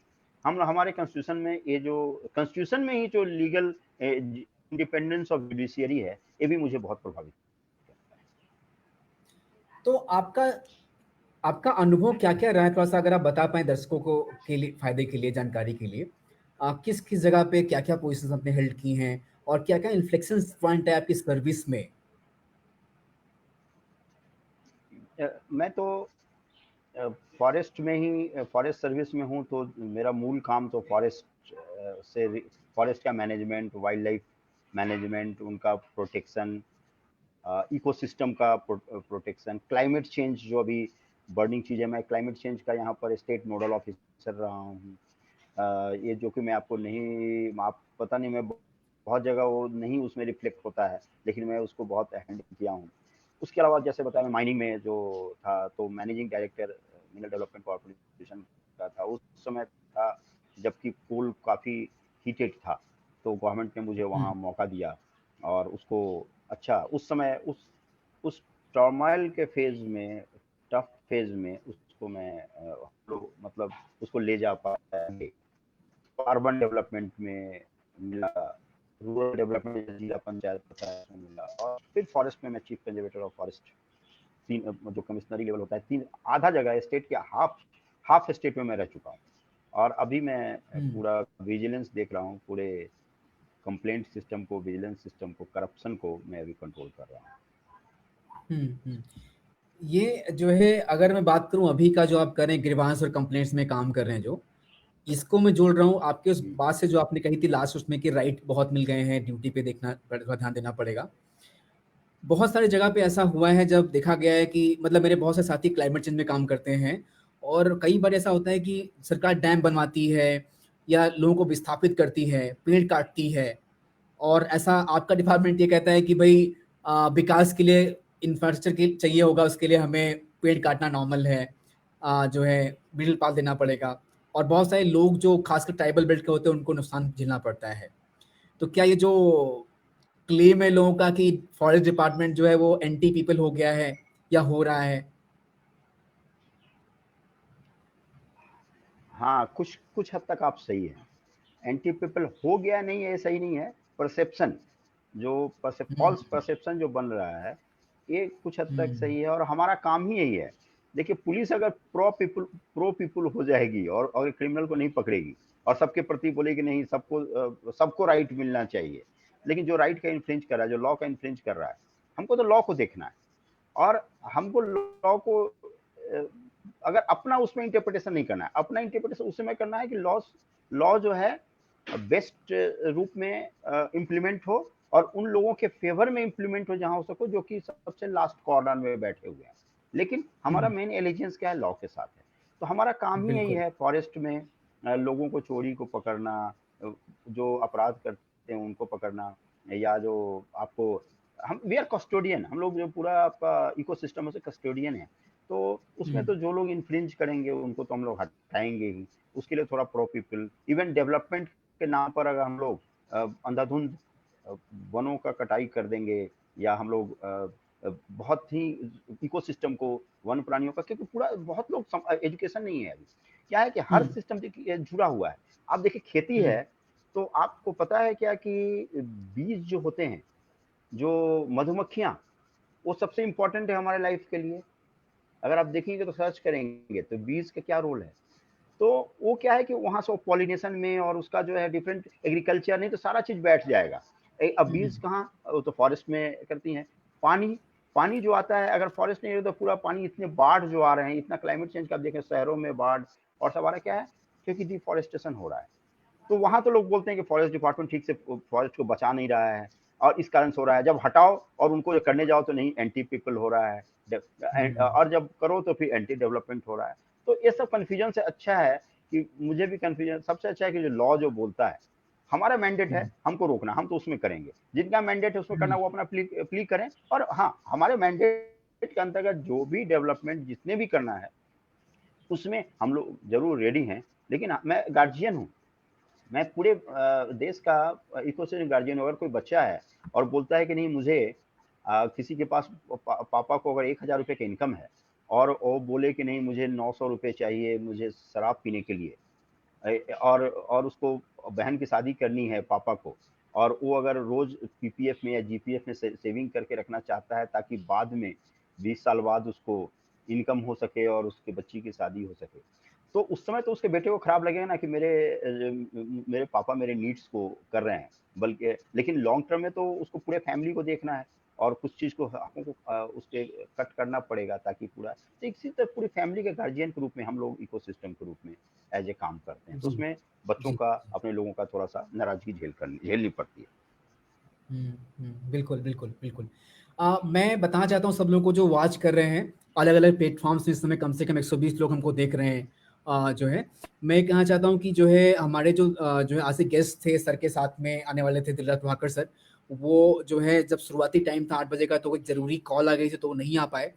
हम हमारे कॉन्स्टिट्यूशन में ये जो कॉन्स्टिट्यूशन में ही जो लीगल इंडिपेंडेंस ऑफ जुडिशियरी है, ये भी मुझे बहुत प्रभावित करता है। तो आपका आपका अनुभव क्या-क्या रहा है? थोड़ा-सा अगर आप बता पाएँ दर्शकों को के लिए फ़ायदे के लिए, जानकारी के लिए। किस-किस जगह पे क्या-क्या पोज़ीशन्स आपने हेल्ड की हैं और क्या-क्या इन्फ्लेक्शंस पॉइंट है आपकी सर्विस में? मैं तो फॉरेस्ट में ही फॉरेस्ट सर्विस में हूँ, तो मेरा मूल काम तो से फॉरेस्ट का मैनेजमेंट, वाइल्ड लाइफ मैनेजमेंट, उनका प्रोटेक्शन, इकोसिस्टम का प्रोटेक्शन, क्लाइमेट चेंज जो अभी बर्निंग चीज़ है। मैं क्लाइमेट चेंज का यहाँ पर स्टेट नोडल ऑफिसर रहा हूँ। ये जो कि मैं आपको नहीं, आप पता नहीं, मैं बहुत जगह वो नहीं उसमें रिफ्लेक्ट होता है, लेकिन मैं उसको बहुत हैंडल किया हूँ। उसके अलावा जैसे बताया, मैं माइनिंग में जो था तो managing director mineral development corporation का था उस समय था, जबकि कोल काफ़ी हीटेड था। तो गवर्नमेंट ने मुझे हुँ, वहाँ मौका दिया और उसको अच्छा उस समय उस टर्मोइल के फेज में, टफ फेज में उसको मैं मतलब उसको ले जा पाया। अर्बन डेवलपमेंट में मिला, रूरल डेवलपमेंट जिला पंचायत पंचायत में मिला, और फिर फॉरेस्ट में मैं चीफ कंजर्वेटर ऑफ फॉरेस्ट, तीन जो कमिश्नरी लेवल होता है, तीन आधा जगह स्टेट के हाफ हाफ स्टेट में मैं रह चुका हूँ। और अभी मैं हुँ, पूरा विजिलेंस देख रहा हूँ, पूरे कंप्लेंट सिस्टम को, विजिलेंस सिस्टम को, करप्शन को मैं अभी कंट्रोल कर रहा हूँ। हुँ, हुँ। ये जो है अगर मैं बात करूँ अभी का जो आप कर रहे हैं ग्रीवांस और कंप्लेंट्स में काम कर रहे हैं जो, इसको मैं जोड़ रहा हूँ आपके उस हम्म, बात से जो आपने कही थी लास्ट उसमें कि राइट बहुत मिल गए हैं, ड्यूटी पे देखना थोड़ा ध्यान देना पड़ेगा। बहुत सारी जगह पे ऐसा हुआ है जब देखा गया है कि मतलब मेरे बहुत से साथी क्लाइमेट चेंज में काम करते हैं और कई बार ऐसा होता है कि सरकार डैम बनवाती है या लोगों को विस्थापित करती है, पेड़ काटती है, और ऐसा आपका डिपार्टमेंट ये कहता है कि भाई विकास के लिए इंफ्रास्ट्रक्चर के चाहिए होगा, उसके लिए हमें पेड़ काटना नॉर्मल है, जो है बिजली पाल देना पड़ेगा, और बहुत सारे लोग जो खासकर ट्राइबल बेल्ट के होते हैं उनको नुकसान झेलना पड़ता है। तो क्या ये जो क्लेम है लोगों का कि फॉरेस्ट डिपार्टमेंट जो है वो एंटी पीपल हो गया है या हो रहा है? हाँ, कुछ कुछ हद तक आप सही हैं। एंटी पीपल हो गया नहीं है, ये सही नहीं है। परसेप्शन जो हम्म, फॉल्स परसेप्शन जो बन रहा है, ये कुछ हद तक हम्म, सही है और हमारा काम ही यही है। देखिए, पुलिस अगर प्रो पीपल हो जाएगी और क्रिमिनल को नहीं पकड़ेगी और सबके प्रति बोलेगी नहीं, सबको राइट मिलना चाहिए, लेकिन जो राइट का इन्फ्रिंज कर रहा है, जो लॉ का इन्फ्रिंज कर रहा है, हमको तो लॉ को देखना है। और हमको लॉ को अगर अपना उसमें इंटरप्रिटेशन नहीं करना है, अपना इंटरप्रिटेशन उसमें करना है कि लॉ जो है बेस्ट रूप में इम्प्लीमेंट हो और उन लोगों के फेवर में इम्प्लीमेंट हो जहां हो सको, जो कि सबसे लास्ट कॉर्नर में बैठे हुए हैं। लेकिन हमारा हम्म, मेन एलिजेंस क्या है? लॉ के साथ है। तो हमारा काम ही यही बिल्कुल। है फॉरेस्ट में लोगों को, चोरी को पकड़ना, जो अपराध करते हैं उनको पकड़ना, या जो आपको, हम वी आर कस्टोडियन, हम लोग जो पूरा आपका इकोसिस्टम है कस्टोडियन है। तो उसमें हम्म, तो जो लोग इन्फ्रिंज करेंगे उनको तो हम लोग हटाएंगे ही। उसके लिए थोड़ा प्रो पीपल, इवन डेवलपमेंट के नाम पर अगर हम लोग अंधाधुंध अ, वनों का कटाई कर देंगे, या हम लोग बहुत ही इकोसिस्टम को, वन प्राणियों का, क्योंकि पूरा बहुत लोग एजुकेशन नहीं है अभी। क्या है कि हर हम्म, सिस्टम जुड़ा हुआ है। आप देखिए, खेती हम्म, है, तो आपको पता है क्या कि बीज जो होते हैं, जो मधुमक्खियाँ, वो सबसे इम्पोर्टेंट है हमारे लाइफ के लिए। अगर आप देखेंगे तो सर्च करेंगे तो बीज का क्या रोल है। तो वो क्या है कि वहाँ से पॉलिनेशन में और उसका जो है डिफरेंट एग्रीकल्चर, नहीं तो सारा चीज़ बैठ जाएगा। अब बीज हम्म, कहाँ, वो तो फॉरेस्ट में करती हैं। पानी, पानी जो आता है, अगर फॉरेस्ट नहीं है तो पूरा पानी, इतने बाढ़ जो आ रहे हैं, इतना क्लाइमेट चेंज का आप देखें, शहरों में बाढ़ और सब आ रहा है, क्या है? क्योंकि डिफॉरेस्टेशन हो रहा है। तो वहां तो लोग बोलते हैं कि फॉरेस्ट डिपार्टमेंट ठीक से फॉरेस्ट को बचा नहीं रहा है और इस कारण से हो रहा है। जब हटाओ और उनको करने जाओ तो नहीं, एंटी पीपल हो रहा है। हम्म, और जब करो तो फिर एंटी डेवलपमेंट हो रहा है। तो ये सब कन्फ्यूजन से अच्छा है कि, मुझे भी कन्फ्यूजन सबसे अच्छा है कि जो लॉ जो बोलता है, हमारा मैंडेट है हम्म, हमको रोकना, हम तो उसमें करेंगे। जिनका मैंडेट है उसमें हम्म, करना, वो अपना प्ली करें। और हाँ, हमारे मैंडेट के अंतर्गत जो भी डेवलपमेंट जितने भी करना है, उसमें हम लोग जरूर रेडी हैं। लेकिन मैं गार्जियन हूँ, मैं पूरे देश का इकोसिस्टम गार्जियन हूँ। अगर कोई बच्चा है और बोलता है कि नहीं, मुझे किसी के पास पापा को अगर 1,000 रुपये का इनकम है, और वो बोले कि नहीं, मुझे 900 रुपये चाहिए मुझे शराब पीने के लिए, और उसको बहन की शादी करनी है पापा को, और वो अगर रोज पीपीएफ में या जीपीएफ में सेविंग करके रखना चाहता है, ताकि बाद में 20 साल बाद उसको इनकम हो सके और उसके बच्ची की शादी हो सके, तो उस समय तो उसके बेटे को खराब लगेगा ना कि मेरे पापा मेरे नीड्स को कर रहे हैं। बल्कि लेकिन लॉन्ग टर्म में तो उसको पूरे फैमिली को देखना है, और कुछ चीज़ को हमको उसके कट करना पड़ेगा, ताकि पूरा, तो इसी तरह पूरी फैमिली के गार्जियन के रूप में हम लोग इकोसिस्टम के रूप में एज ए काम करते हैं। तो जी, उसमें बच्चों जी, का, अपने लोगों का थोड़ा सा नाराजगी झेलनी पड़ती है। बिल्कुल, बिल्कुल, बिल्कुल। मैं बताना चाहता हूँ सब लोगों को जो वॉच कर रहे हैं, अलग-अलग प्लेटफ़ॉर्म्स में इस समय कम से कम 120 लोग हमको देख रहे हैं। जो है, मैं ये कहना चाहता हूँ कि जो है हमारे जो है आज से गेस्ट थे सर के साथ में आने वाले थे दिलराज प्रभाकर सर, वो जो है जब शुरुआती टाइम था 8 बजे का तो एक ज़रूरी कॉल आ गई थी तो वो नहीं आ पाए।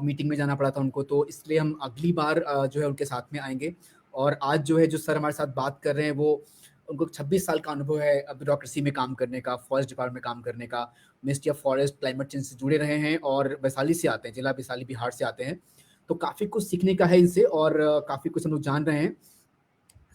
मीटिंग में जाना पड़ा था उनको, तो इसलिए हम अगली बार जो है उनके साथ में आएँगे। और आज जो है जो सर हमारे साथ बात कर रहे हैं वो, उनको 26 साल का अनुभव है ब्यूरोक्रेसी में काम करने का, फॉरेस्ट डिपार्टमेंट में काम करने का, ministry of forest climate change से जुड़े रहे हैं और वैशाली से आते हैं, जिला वैशाली बिहार से आते हैं। तो काफ़ी कुछ सीखने का है इनसे और काफ़ी कुछ हम लोग जान रहे हैं।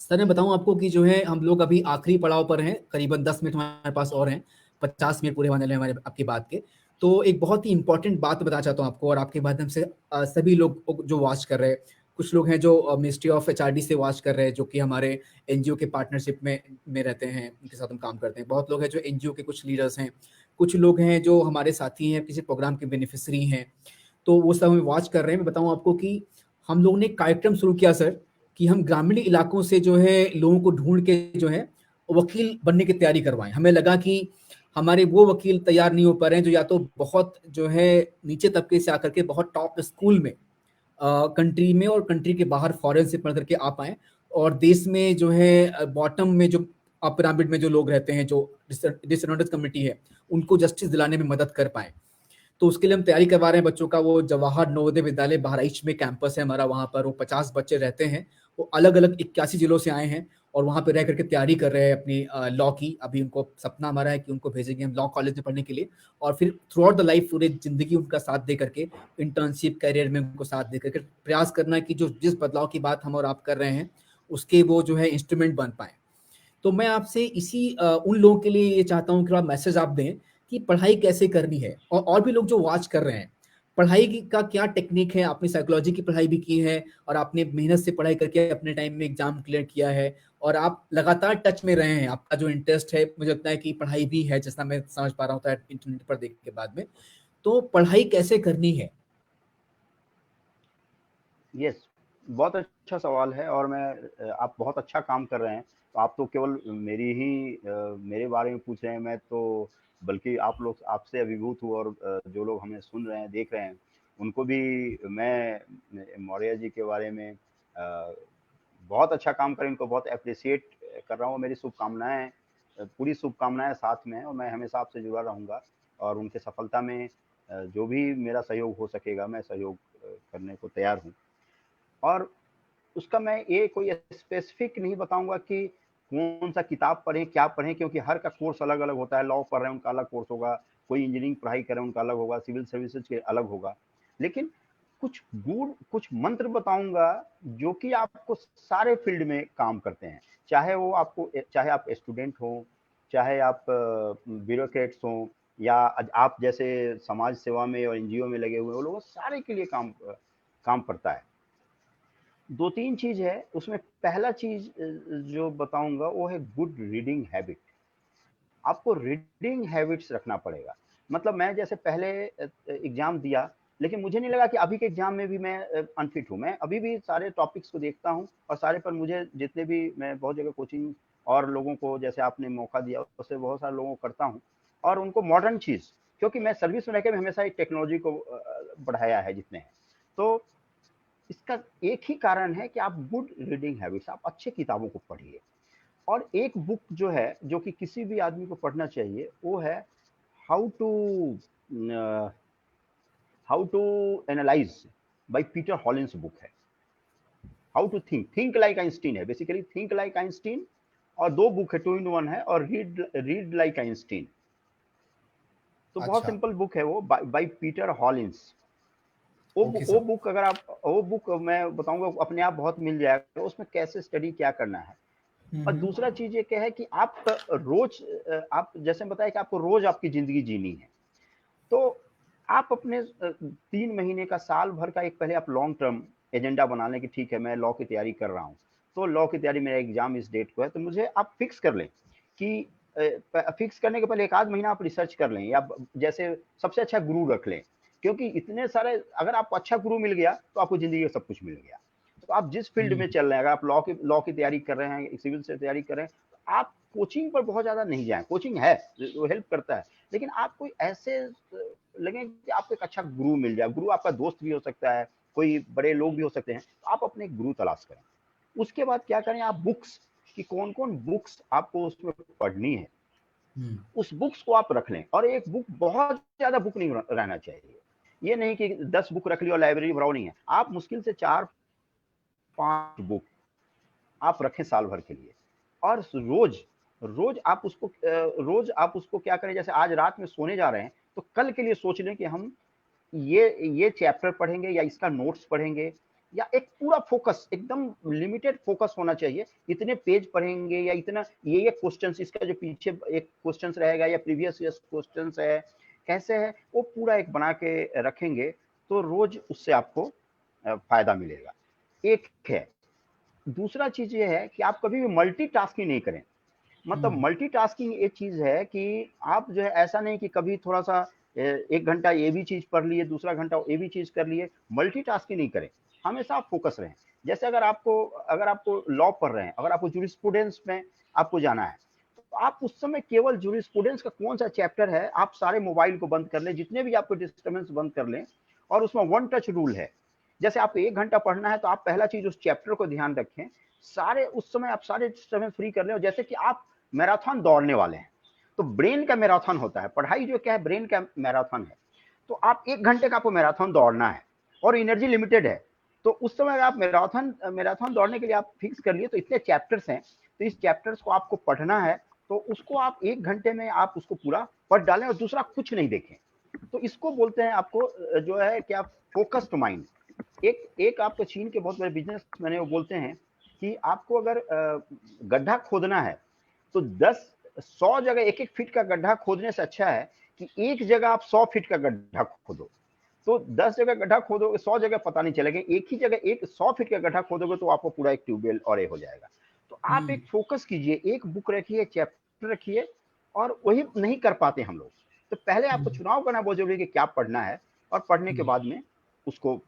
सर मैं बताऊँ आपको कि जो है हम लोग अभी आखिरी पड़ाव पर हैं, करीबन 10 मिनट हमारे पास और हैं, 50 मिनट पूरे होने वाले हैं हमारे आपकी बात के। तो एक बहुत ही इम्पोर्टेंट बात बताना चाहता हूँ आपको और आपके माध्यम से सभी लोग जो वॉच कर रहे हैं, कुछ लोग हैं जो मिनिस्ट्री ऑफ एचआरडी से वॉच कर रहे हैं, जो कि हमारे एनजीओ के पार्टनरशिप में रहते हैं, उनके साथ हम काम करते हैं। बहुत लोग हैं जो एनजीओ के कुछ लीडर्स हैं, कुछ लोग हैं जो हमारे साथी हैं, किसी प्रोग्राम के बेनिफिशियरी हैं, तो वो सब हमें वॉच कर रहे हैं। मैं बताऊँ आपको कि हम लोगों ने एक कार्यक्रम शुरू किया सर, कि हम ग्रामीण इलाकों से जो है लोगों को ढूँढ के जो है वकील बनने की तैयारी करवाएँ। हमें लगा कि हमारे वो वकील तैयार नहीं हो पा रहे हैं जो या तो बहुत जो है नीचे तबके से आकर के बहुत टॉप स्कूल में कंट्री में और कंट्री के बाहर फॉरेन से पढ़ करके आ पाएँ और देश में जो है बॉटम में जो पिरामिड में जो लोग रहते हैं, जो डिसएडवांटेज कम्युनिटी है, उनको जस्टिस दिलाने में मदद कर पाएँ। तो उसके लिए हम तैयारी करवा रहे हैं बच्चों का। वो जवाहर नवोदय विद्यालय बहराइच में कैंपस है हमारा, वहाँ पर वो 50 बच्चे रहते हैं। वो अलग-अलग 81 जिलों से आए हैं और वहाँ पे रह करके तैयारी कर रहे हैं अपनी लॉ की। अभी उनको सपना हमारा है कि उनको भेजेंगे हम लॉ कॉलेज में पढ़ने के लिए और फिर थ्रू आउट द लाइफ पूरे ज़िंदगी उनका साथ दे करके इंटर्नशिप करियर में उनको साथ दे करके प्रयास करना है कि जो जिस बदलाव की बात हम और आप कर रहे हैं, उसके वो जो है इंस्ट्रूमेंट बन पाएँ। तो मैं आपसे इसी उन लोगों के लिए ये चाहता हूँ कि थोड़ा मैसेज आप दें कि पढ़ाई कैसे करनी है और भी लोग जो वॉच कर रहे हैं, पढ़ाई का क्या टेक्निक है? आपने साइकोलॉजी की पढ़ाई भी की है और आपने मेहनत से पढ़ाई करके अपने टाइम में एग्जाम क्लियर किया है और आप लगातार टच में रहे हैं। आपका जो इंटरेस्ट है, मुझे लगता है कि पढ़ाई भी है, जैसा मैं समझ पा रहा हूँ इंटरनेट पर देखने के बाद में। तो पढ़ाई कैसे करनी है? यस, बहुत अच्छा सवाल है और आप बहुत अच्छा काम कर रहे हैं। तो आप तो केवल मेरे बारे में पूछ रहे हैं, मैं तो बल्कि आप लोग आपसे अभिभूत हूँ और जो लोग हमें सुन रहे हैं, देख रहे हैं, उनको भी मैं मौर्य जी के बारे में बहुत अच्छा काम करें, इनको बहुत एप्रिशिएट कर रहा हूँ। मेरी शुभकामनाएँ पूरी शुभकामनाएँ साथ में हैं और मैं हमेशा आपसे जुड़ा रहूँगा और उनकी सफलता में जो भी मेरा सहयोग हो सकेगा, मैं सहयोग करने को तैयार हूँ। और उसका मैं ये कोई स्पेसिफिक नहीं बताऊँगा कि कौन-सा किताब पढ़ें, क्या पढ़ें, क्योंकि हर का कोर्स अलग-अलग होता है। लॉ पढ़ रहे हैं, उनका अलग कोर्स होगा, कोई इंजीनियरिंग पढ़ाई कर रहे हैं, उनका अलग होगा, सिविल सर्विसेज़ के अलग होगा। लेकिन कुछ मंत्र बताऊँगा, जो कि आपको सारे फ़ील्ड में काम करते हैं। चाहे आप स्टूडेंट हों, चाहे आप ब्यूरोक्रेट्स हों या आप जैसे समाज सेवा में और एनजीओ में लगे हुए हैं, वो लोग सारे के लिए काम पड़ता है। 2-3 चीज़ है, उसमें पहला चीज़ जो बताऊँगा वो है गुड रीडिंग हैबिट। आपको रीडिंग हैबिट्स रखना पड़ेगा। मतलब मैं जैसे पहले एग्ज़ाम दिया, लेकिन मुझे नहीं लगा कि अभी के एग्ज़ाम में भी मैं अनफिट हूँ। मैं अभी भी सारे टॉपिक्स को देखता हूँ और सारे पर मुझे जितने भी मैं बहुत जगह कोचिंग और लोगों को जैसे आपने मौका दिया, उससे बहुत सारे लोगों को करता हूँ और उनको मॉडर्न चीज़, क्योंकि मैं सर्विस में रह के भी हमेशा एक टेक्नोलॉजी को बढ़ाया है जितने हैं। तो इसका एक ही कारण है कि आप गुड रीडिंग हैबिट्स, आप अच्छे किताबों को पढ़िए। और एक बुक जो है, जो कि किसी भी आदमी को पढ़ना चाहिए, वो है how to how to analyze by Peter Hollins book है। How to think like Einstein है, बेसिकली थिंक लाइक आइंस्टीन। और दो बुक है, टू इन वन है, और रीड लाइक आइंस्टीन। तो बहुत अच्छा, सिंपल बुक है वो, बाय पीटर हॉलिन्स। ओके वो सर। बुक अगर आप वो बुक मैं बताऊंगा, अपने आप बहुत मिल जाएगा उसमें, कैसे स्टडी क्या करना है। हुँ, और हुँ। दूसरा चीज ये क्या है कि आप रोज आप जैसे बताया कि आपको रोज आपकी जिंदगी जीनी है, तो आप अपने 3 महीने का, साल भर का एक पहले आप लॉन्ग टर्म एजेंडा बना लें कि ठीक है, मैं लॉ की तैयारी कर रहा हूँ, तो लॉ की तैयारी, मेरा एग्जाम इस डेट को है, तो मुझे आप फिक्स कर लें कि फिक्स करने के पहले 1 आध महीना आप रिसर्च कर लें, या जैसे सबसे अच्छा गुरु रख लें, क्योंकि इतने सारे, अगर आपको अच्छा गुरु मिल गया तो आपको जिंदगी का सब कुछ मिल गया। तो आप जिस फील्ड में हुँ, चल रहे हैं, अगर आप लॉ की तैयारी कर रहे हैं, सिविल से तैयारी कर रहे हैं, तो आप कोचिंग पर बहुत ज्यादा नहीं जाएं। कोचिंग है, वो हेल्प करता है, लेकिन आप कोई ऐसे लगे कि आपको एक अच्छा गुरु मिल जाए। गुरु आपका दोस्त भी हो सकता है, कोई बड़े लोग भी हो सकते हैं, तो आप अपने गुरु तलाश करें। उसके बाद क्या करें, आप बुक्स, कि कौन कौन बुक्स आपको उसमें पढ़नी है, हुँ। उस बुक्स को आप रख लें। और एक बुक, बहुत ज्यादा बुक नहीं रहना चाहिए। ये नहीं कि 10 बुक रख ली और लाइब्रेरी भराओ, नहीं है। आप मुश्किल से 4-5 बुक आप रखें साल भर के लिए। और रोज रोज आप उसको क्या करें, जैसे आज रात में सोने जा रहे हैं, तो कल के लिए सोच लें कि हम ये चैप्टर पढ़ेंगे या इसका नोट्स पढ़ेंगे, या एक पूरा फोकस, एकदम लिमिटेड फोकस होना चाहिए, इतने पेज पढ़ेंगे, या इतना ये क्वेश्चंस, इसका जो पीछे एक क्वेश्चंस रहेगा या प्रीवियस ईयर क्वेश्चंस है, कैसे है, वो पूरा एक बना के रखेंगे, तो रोज उससे आपको फायदा मिलेगा। एक है। दूसरा चीज ये है कि आप कभी भी मल्टीटास्किंग नहीं करें। मतलब हुँ, मल्टीटास्किंग एक चीज है कि आप जो है, ऐसा नहीं कि कभी थोड़ा सा 1 घंटा ये भी चीज पढ़ लिए, दूसरा घंटा ये भी चीज कर लिए। मल्टीटास्किंग नहीं करें, हमेशा आप फोकस रहें। जैसे अगर आपको लॉ पढ़ रहे हैं, अगर आपको जूरिस्प्रूडेंस में आपको जाना है, तो आप उस समय केवल जूरिस्प्रूडेंस का कौन सा चैप्टर है, आप सारे मोबाइल को बंद कर लें, जितने भी आपको डिस्टर्बेंस बंद कर लें, और उसमें वन टच रूल है। जैसे आपको 1 घंटा पढ़ना है तो आप पहला चीज़ उस चैप्टर को ध्यान रखें, सारे उस समय आप सारे समय फ्री कर लें, और जैसे कि आप मैराथन दौड़ने वाले हैं, तो ब्रेन का मैराथन होता है, पढ़ाई जो क्या है ब्रेन का मैराथन है। तो आप 1 घंटे का आपको मैराथन दौड़ना है और एनर्जी लिमिटेड है, तो उस समय अगर आप मैराथन दौड़ने के लिए आप फिक्स कर लिए, तो इतने चैप्टर्स हैं, तो इस चैप्टर्स को आपको पढ़ना है, तो उसको आप 1 घंटे में आप उसको पूरा पढ़ डालें और दूसरा कुछ नहीं देखें। तो इसको बोलते हैं आपको जो है क्या, फोकस्ड माइंड। एक एक आपको चीन के बहुत बड़े बिजनेसमैन है, वो बोलते हैं कि आपको अगर गड्ढा खोदना है तो 100 जगह 1-1 फीट का गड्ढा खोदने से अच्छा है कि एक जगह आप 100 फीट का गड्ढा खोदो। तो 10 जगह गड्ढा खोदोगे, 100 जगह पता नहीं चलेगा, एक ही जगह एक 100 फीट का गड्ढा खोदोगे तो आपको पूरा एक ट्यूबवेल और ये हो जाएगा। तो आप हम्म। एक फोकस कीजिए, एक बुक रखिए, चैप्टर रखिए, और वही नहीं कर पाते हम लोग। तो पहले आपको हम्म। चुनाव करना बहुत जरूरी है कि क्या पढ़ना है, और पढ़ने के हम्म। बाद में उसको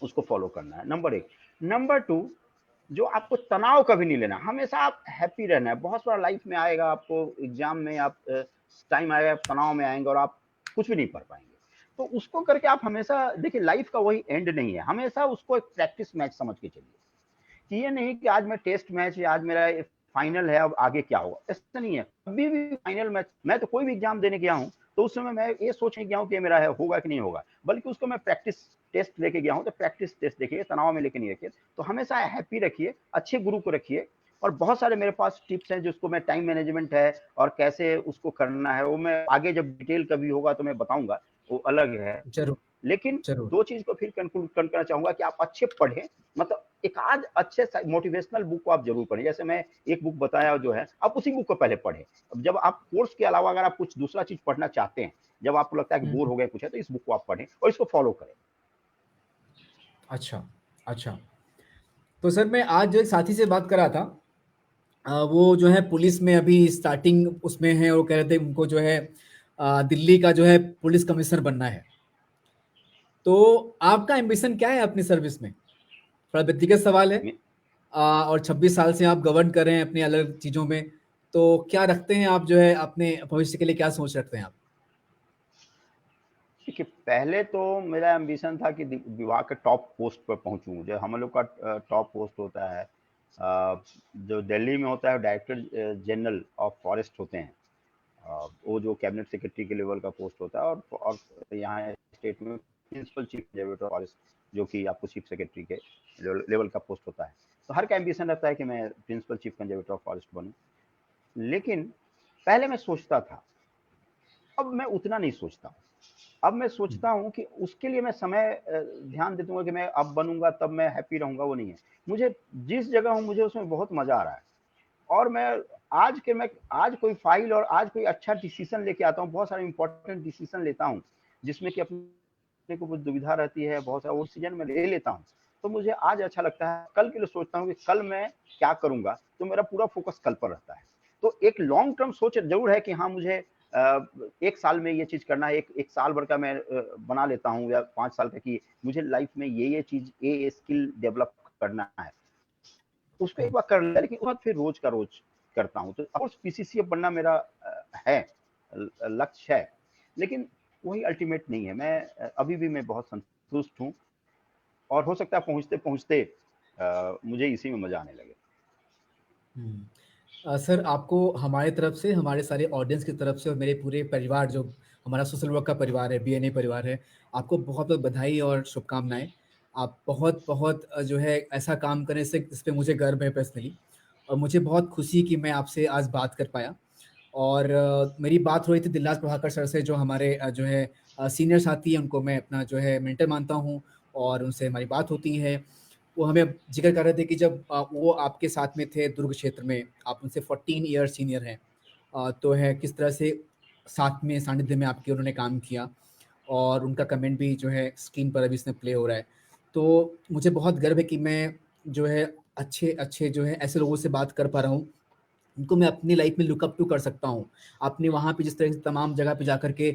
उसको फॉलो करना है, नंबर 1। नंबर 2, जो आपको तनाव कभी नहीं लेना, हमेशा आप हैप्पी रहना है। बहुत बार लाइफ में आएगा, आपको एग्जाम में आप टाइम आएगा, आप तनाव में आएंगे और आप कुछ भी नहीं पढ़ पाएंगे। तो उसको करके आप हमेशा देखिए, लाइफ का वही एंड नहीं है, हमेशा उसको एक प्रैक्टिस मैच समझ के चलिए, कि ये नहीं कि आज मैं टेस्ट मैच है, आज मेरा फाइनल है, अब आगे क्या होगा, ऐसा नहीं है। कभी भी फाइनल मैच, मैं तो कोई भी एग्जाम देने गया हूँ तो उस समय मैं ये सोचने गया हूँ कि मेरा है होगा कि नहीं होगा, बल्कि उसको मैं प्रैक्टिस टेस्ट लेके गया हूँ। तो प्रैक्टिस टेस्ट देखिए, तनाव में लेके नहीं रखिए। तो हमेशा हैप्पी रखिए, अच्छे गुरु को रखिए, और बहुत सारे मेरे पास टिप्स हैं जिसको मैं, टाइम मैनेजमेंट है और कैसे उसको करना है, वो मैं आगे जब डिटेल कभी होगा तो मैं बताऊंगा, वो अलग है। जरूर। लेकिन जरूर। 2 चीज को फिर कंक्लूड करना चाहूंगा कि आप अच्छे पढ़ें, मतलब एक आध अच्छे मोटिवेशनल बुक को आप जरूर पढ़ें। जैसे मैं एक बुक बताया जो है, आप उसी बुक को पहले पढ़ें। अब जब आप कोर्स के अलावा अगर आप कुछ दूसरा चीज पढ़ना चाहते हैं, जब आपको लगता है कि बोर हम्म। हो गए कुछ है, तो इस बुक को आप पढ़ें और इसको फॉलो करें। अच्छा। अच्छा। तो सर मैं आज जो एक साथी से बात कर रहा था, वो जो है पुलिस में अभी स्टार्टिंग उसमें है, वो कह रहे थे उनको जो है दिल्ली का जो है पुलिस कमिश्नर बनना है। तो आपका एम्बिशन क्या है अपनी सर्विस में? थोड़ा व्यक्तिगत सवाल है। और 26 साल से आप गवर्न कर रहे हैं अपनी अलग चीज़ों में, तो क्या रखते हैं आप जो है अपने भविष्य के लिए, क्या सोच रखते हैं आप? देखिए, पहले तो मेरा एम्बिशन था कि विभाग के टॉप पोस्ट पर पहुंचूं। जो हम लोग का टॉप पोस्ट होता है, जो दिल्ली में होता है, डायरेक्टर जनरल ऑफ फॉरेस्ट होते हैं। वो जो कैबिनेट सेक्रेटरी के लेवल का पोस्ट होता है, और यहाँ स्टेट में प्रिंसिपल चीफ कंजर्वेटर फॉरेस्ट, जो कि आपको चीफ सेक्रेटरी के लेवल का पोस्ट होता है। तो हर का एम्बिशन रहता है कि मैं principal chief conservator of forest बनूं। लेकिन पहले मैं सोचता था, अब मैं उतना नहीं सोचता। अब मैं सोचता हूँ कि उसके लिए मैं समय ध्यान दे दूंगा कि मैं अब बनूंगा तब मैं हैप्पी रहूंगा, वो नहीं है। मुझे जिस जगह हूँ, मुझे उसमें बहुत मजा आ रहा है। और मैं आज कोई फाइल और आज कोई अच्छा डिसीजन लेके आता हूँ, बहुत सारे इंपॉर्टेंट डिसीजन लेता हूँ, जिसमें कि अपने को कुछ दुविधा रहती है, बहुत सारा वो डिसीजन मैं ले लेता हूँ। तो मुझे आज अच्छा लगता है, कल के लिए सोचता हूँ कि कल मैं क्या करूंगा, तो मेरा पूरा फोकस कल पर रहता है। तो एक लॉन्ग टर्म सोच जरूर है कि हाँ, मुझे 1 साल में ये चीज करना है, एक साल भर का मैं बना लेता हूँ, या 5 साल का, कि मुझे लाइफ में ये चीज, ये स्किल डेवलप करना है। उसको एक बार कर लिया, लेकिन उसके बाद फिर रोज का रोज करता हूँ। तो ऑफकोर्स पीसीसीएफ बनना मेरा है, लक्ष्य है, लेकिन वही अल्टीमेट नहीं है। मैं अभी भी मैं बहुत संतुष्ट हूँ, और हो सकता है पहुँचते पहुँचते मुझे इसी में मजा आने लगे। सर आपको हमारे तरफ से, हमारे सारे ऑडियंस की तरफ से और मेरे पूरे परिवार, जो हमारा सोशल वर्क का परिवार है, बीएनए परिवार है, आपको बहुत बहुत बधाई और शुभकामनाएं। आप बहुत बहुत जो है ऐसा काम करें, से इस पे मुझे गर्व है पर्सनली, और मुझे बहुत खुशी कि मैं आपसे आज बात कर पाया। और मेरी बात हो रही थी दिलराज प्रभाकर सर से, जो हमारे जो है सीनियर साथी हैं, उनको मैं अपना जो है मेंटर मानता हूँ, और उनसे हमारी बात होती है। वो हमें जिक्र कर रहे थे कि जब वो आपके साथ में थे दुर्ग क्षेत्र में, आप उनसे 14 ईयर सीनियर हैं, तो है किस तरह से साथ में सानिध्य में आपके उन्होंने काम किया, और उनका कमेंट भी जो है स्क्रीन पर अभी इसमें प्ले हो रहा है। तो मुझे बहुत गर्व है कि मैं जो है अच्छे अच्छे जो है ऐसे लोगों से बात कर पा रहा हूँ, उनको मैं अपनी लाइफ में लुक अप टू कर सकता हूँ। आपने वहाँ पे जिस तरह से तमाम जगह पे जाकर के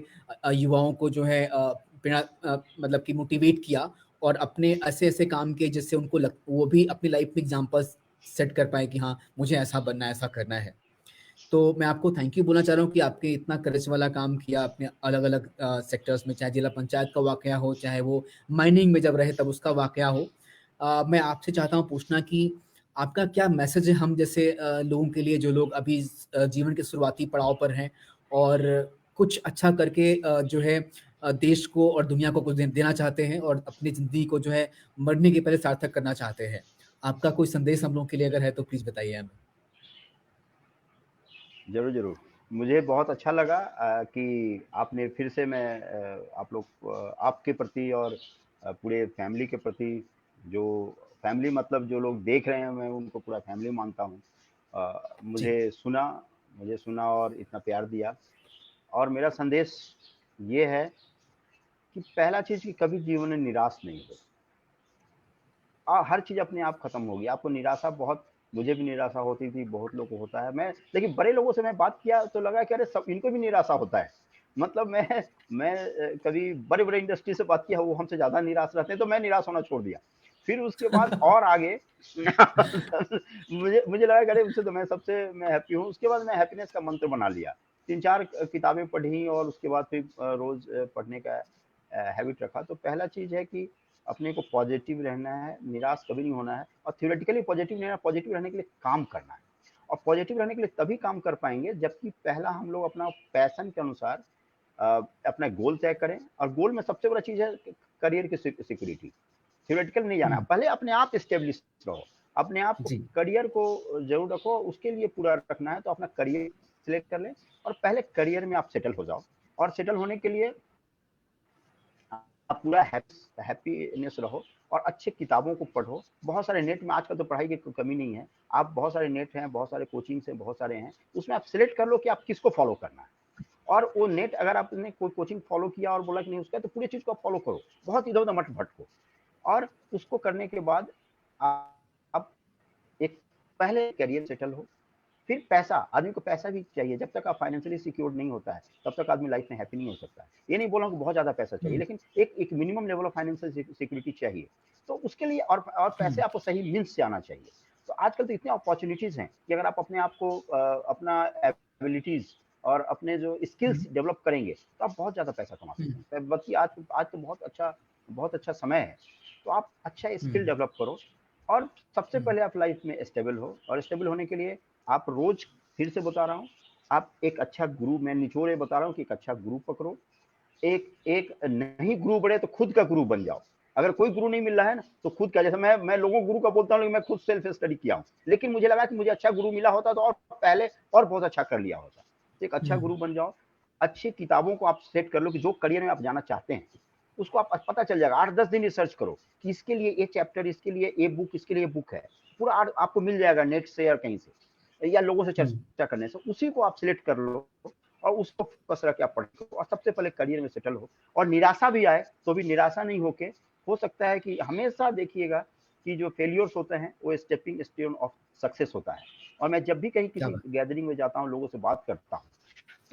युवाओं को जो है मतलब कि मोटिवेट किया, और अपने ऐसे-ऐसे काम किए जिससे उनको वो भी अपनी लाइफ में एग्ज़ाम्पल्स सेट कर पाएँ कि हाँ, मुझे ऐसा बनना है, ऐसा करना है। तो मैं आपको थैंक यू बोलना चाह रहा हूँ कि आपने इतना करेज वाला काम किया, आपने अलग-अलग सेक्टर्स में, चाहे जिला पंचायत का वाकया हो, चाहे वो माइनिंग में जब रहे तब उसका वाकया हो। मैं आपसे चाहता हूँ पूछना कि आपका क्या मैसेज है हम जैसे लोगों के लिए जो लोग अभी जीवन के शुरुआती पड़ाव पर हैं और कुछ अच्छा करके जो है देश को और दुनिया को कुछ देना चाहते हैं और अपनी ज़िंदगी को जो है मरने के पहले सार्थक करना चाहते हैं। आपका कोई संदेश हम लोगों के लिए अगर है तो प्लीज़ बताइए हमें? ज़रूर, ज़रूर। मुझे बहुत अच्छा लगा कि आपने फिर से आप लोग आपके प्रति और पूरे फैमिली के प्रति, जो फैमिली मतलब जो लोग देख रहे हैं, मैं उनको पूरा फैमिली मानता हूँ। जी, मुझे सुना और इतना प्यार दिया। और मेरा संदेश ये है कि पहला चीज़ कि कभी जीवन में निराश नहीं हो। हर चीज़ अपने आप खत्म होगी। आपको निराशा बहुत, मुझे भी निराशा होती थी, बहुत लोग को होता है। मैं लेकिन बड़े लोगों से मैं बात किया तो लगा कि अरे सब इनको भी निराशा होता है। मतलब मैं कभी बड़े-बड़े इंडस्ट्री से बात किया, वो हमसे ज़्यादा निराश रहते हैं, तो मैं निराश होना छोड़ दिया। फिर उसके बाद और आगे मुझे मुझे लगा कि अरे उससे तो मैं हैप्पी हूँ। उसके बाद मैं हैप्पीनेस का मंत्र बना लिया। 3-4 किताबें पढ़ी और उसके बाद फिर रोज़ पढ़ने का हैबिट रखा। तो पहला चीज़ है कि अपने को पॉजिटिव रहना है, निराश कभी नहीं होना है और थ्योरेटिकली पॉजिटिव नहीं रहना, पॉजिटिव रहने के लिए काम करना है। और पॉजिटिव रहने के लिए तभी काम कर पाएँगे जबकि पहला हम लोग अपना पैशन के अनुसार अपना गोल तय करें। और गोल में सबसे बड़ा चीज़ है करियर की सिक्योरिटी। थ्योरेटिकल नहीं जाना, हुँ, पहले अपने आप एस्टेब्लिश रहो। अपने आप को, जी, करियर को ज़रूर रखो, उसके लिए पूरा रखना है तो अपना करियर सिलेक्ट कर लें और पहले करियर में आप सेटल हो जाओ। और सेटल होने के लिए आप पूरा हैप्पीनेस रहो और अच्छे किताबों को पढ़ो। बहुत सारे नेट में आजकल तो पढ़ाई की कोई कमी नहीं है। आप बहुत सारे नेट हैं, बहुत सारे कोचिंग्स हैं, बहुत सारे हैं। उसमें आप सिलेक्ट कर लो कि आप किसको फॉलो करना है। और वो नेट अगर आपने कोई कोचिंग फॉलो किया और बोला कि नहीं उसका, तो पूरी चीज़ को आप फॉलो करो। बहुत इधर-उधर मत भटको। और उसको करने के बाद आप एक पहले करियर सेटल हो। फिर पैसा, आदमी को पैसा भी चाहिए। जब तक आप फाइनेंशियली सिक्योर्ड नहीं होता है, तब तक आदमी लाइफ में हैप्पी नहीं हो सकता है। ये नहीं बोल रहा हूँ कि बहुत ज़्यादा पैसा चाहिए, हुँ, लेकिन एक minimum level of financial security चाहिए। तो उसके लिए और पैसे हुँ, आपको सही मीन्स से आना चाहिए। तो आजकल तो इतनी अपॉर्च्युनिटीज़ हैं कि अगर आप अपने आप को अपना एबिलिटीज़ और अपने जो हुँ, स्किल्स डेवलप करेंगे, तो आप बहुत ज़्यादा पैसा कमा हुँ, सकते हैं। बल्कि आज आज तो बहुत अच्छा समय है। तो आप अच्छा स्किल हुँ, डेवलप करो और सबसे हुँ, पहले आप लाइफ में स्टेबल हो। और स्टेबल होने के लिए आप रोज, फिर से बता रहा हूँ, आप एक अच्छा गुरु, मैं निचोड़ ये बता रहा हूँ कि एक अच्छा गुरु पकड़ो। एक एक नहीं गुरु बने तो खुद का गुरु बन जाओ। अगर कोई गुरु नहीं मिल रहा है ना, तो खुद का, जैसे मैं लोगों को गुरु का बोलता हूँ, लेकिन मैं खुद सेल्फ स्टडी किया हूँ। लेकिन मुझे लगा कि मुझे अच्छा गुरु मिला होता तो और पहले और बहुत अच्छा कर लिया होता। तो एक अच्छा हुँ, गुरु बन जाओ। अच्छी किताबों को आप सेट कर लो कि जो करियर में आप जाना चाहते हैं, उसको आप पता चल जाएगा। 8-10 दिन रिसर्च करो कि इसके लिए ये चैप्टर, इसके लिए ये बुक, इसके लिए ये बुक है। पूरा आपको मिल जाएगा नेट से या कहीं से या लोगों से हुँ, चर्चा करने से। उसी को आप सिलेक्ट कर लो और उसको फोकस रख के आप पढ़ो और सबसे पहले करियर में सेटल हो। और निराशा भी आए तो भी निराशा नहीं होके, हो सकता है कि हमेशा देखिएगा कि जो फेलियर्स होते हैं वो स्टेपिंग स्टोन ऑफ सक्सेस होता है। और मैं जब भी कहीं क्या किसी बात! गैदरिंग में जाता हूँ, लोगों से बात करता हूँ,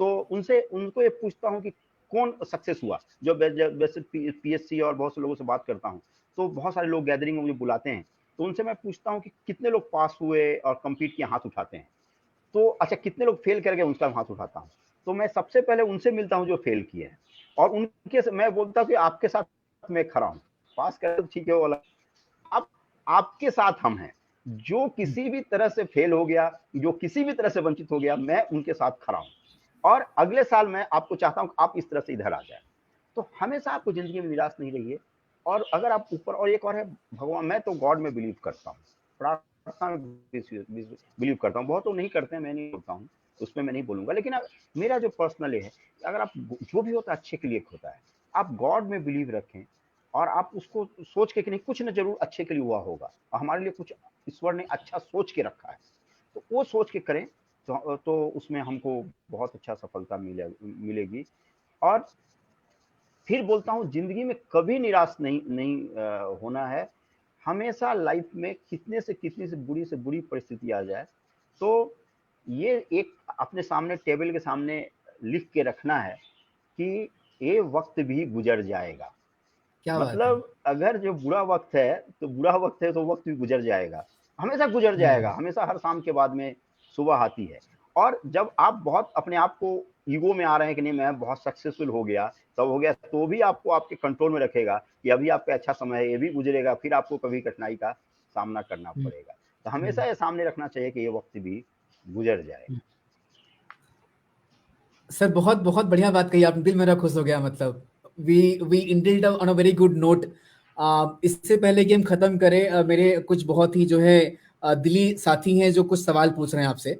तो उनसे उनको ये पूछता हूँ कि कौन सक्सेस हुआ। जो वैसे पीएससी और बहुत से लोगों से बात करता हूँ, तो बहुत सारे लोग गैदरिंग में मुझे बुलाते हैं। तो उनसे मैं पूछता हूँ कि कितने लोग पास हुए और कंप्लीट किए, हाथ उठाते हैं। तो अच्छा, कितने लोग फेल कर गए, उनका हाथ उठाता हूँ। तो मैं सबसे पहले उनसे मिलता हूँ जो फेल किए हैं और उनके से मैं बोलता हूँ कि आपके साथ मैं खड़ा हूँ। पास कर तो ठीक है, वो वाला। अब आपके साथ हम हैं। जो हुँ, किसी भी तरह से फेल हो गया, जो किसी भी तरह से वंचित हो गया, मैं उनके साथ खड़ा हूँ। और अगले साल मैं आपको चाहता हूँ कि आप इस तरह से इधर आ जाए। तो हमेशा आपको ज़िंदगी में निराश नहीं रहिए। और अगर आप ऊपर, और एक और है, भगवान, मैं तो गॉड में बिलीव करता हूँ। प्रार्थना में बिलीव करता हूँ। बहुत लोग नहीं करते हैं, मैं नहीं करता हूँ, उसमें मैं नहीं बोलूँगा। लेकिन मेरा जो पर्सनल है, अगर आप, जो भी होता है अच्छे के लिए होता है। आप गॉड में बिलीव रखें और आप उसको सोच के कि नहीं, कुछ न ज़रूर अच्छे के लिए हुआ होगा और हमारे लिए कुछ ईश्वर ने अच्छा सोच के रखा है। तो वो सोच के करें, तो उसमें हमको बहुत अच्छा सफलता मिलेगी। और फिर बोलता हूँ, ज़िंदगी में कभी निराश नहीं नहीं होना है। हमेशा लाइफ में कितने से बुरी परिस्थिति आ जाए, तो ये एक अपने सामने, टेबल के सामने लिख के रखना है कि ये वक़्त भी गुज़र जाएगा। क्या बात है! मतलब अगर जो बुरा वक़्त है, तो बुरा वक़्त है तो वक़्त भी गुज़र जाएगा। हमेशा गुज़र हुँ, जाएगा, हमेशा हर शाम के बाद में सुबह आती है। और जब आप बहुत अपने आप को ईगो में आ रहे हैं कि नहीं मैं बहुत सक्सेसफुल हो गया, सब हो गया, तो भी आपको आपके कंट्रोल में रखेगा कि अभी आपका अच्छा समय है, ये भी गुजरेगा, फिर आपको कभी कठिनाई का सामना करना हुँ, पड़ेगा। तो हमेशा हुँ, ये सामने रखना चाहिए कि ये वक़्त भी गुज़र हुँ। जाएगा। सर बहुत बहुत बढ़िया बात कही आपने, दिल मेरा खुश हो गया। मतलब we we ended on a very good note. इससे पहले कि हम खत्म करें, मेरे कुछ बहुत ही जो है दिली साथी हैं जो कुछ सवाल पूछ रहे हैं आपसे।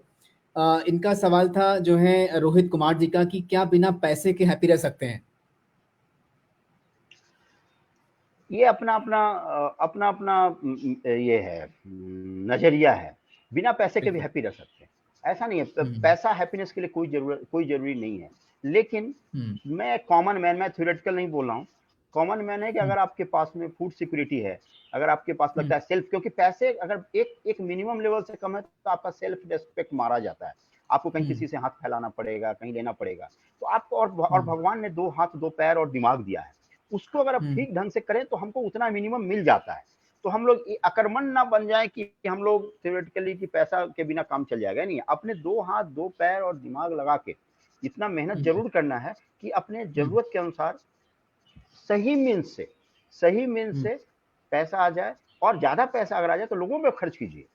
इनका सवाल था जो है रोहित कुमार जी का, कि क्या बिना पैसे के हैप्पी रह सकते हैं? ये अपना-अपना ये है नज़रिया है। बिना पैसे के भी बिल्कुल। हैप्पी रह सकते हैं। ऐसा नहीं है हुँ, पैसा हैप्पीनेस के लिए कोई ज़रूरी नहीं है। लेकिन हुँ, मैं कॉमन मैन, मैं थ्योरेटिकल नहीं बोल रहा हूँ। कॉमन मैन है कि हुँ, अगर आपके पास में फूड सिक्योरिटी है, अगर आपके पास हुँ, लगता है सेल्फ, क्योंकि पैसे अगर एक एक मिनिमम लेवल से कम है तो आपका सेल्फ रिस्पेक्ट मारा जाता है। आपको कहीं हुँ, किसी से हाथ फैलाना पड़ेगा, कहीं लेना पड़ेगा। तो आपको और हुँ, भगवान ने 2 हाथ, 2 पैर और दिमाग दिया है। उसको अगर आप हुँ, ठीक ढंग से करें तो हमको उतना मिनिमम मिल जाता है। तो हम लोग अकर्मण्य ना बन जाएँ कि हम लोग थ्योरेटिकली कि पैसा के बिना काम चल जाएगा, नहीं। अपने 2 हाथ, 2 पैर और दिमाग लगा के इतना मेहनत हुँ, ज़रूर करना है कि अपने हुँ, ज़रूरत के अनुसार सही मीन्स से सही मीन्स हुँ, से पैसा आ जाए, और ज़्यादा पैसा अगर आ जाए तो लोगों पे खर्च कीजिए।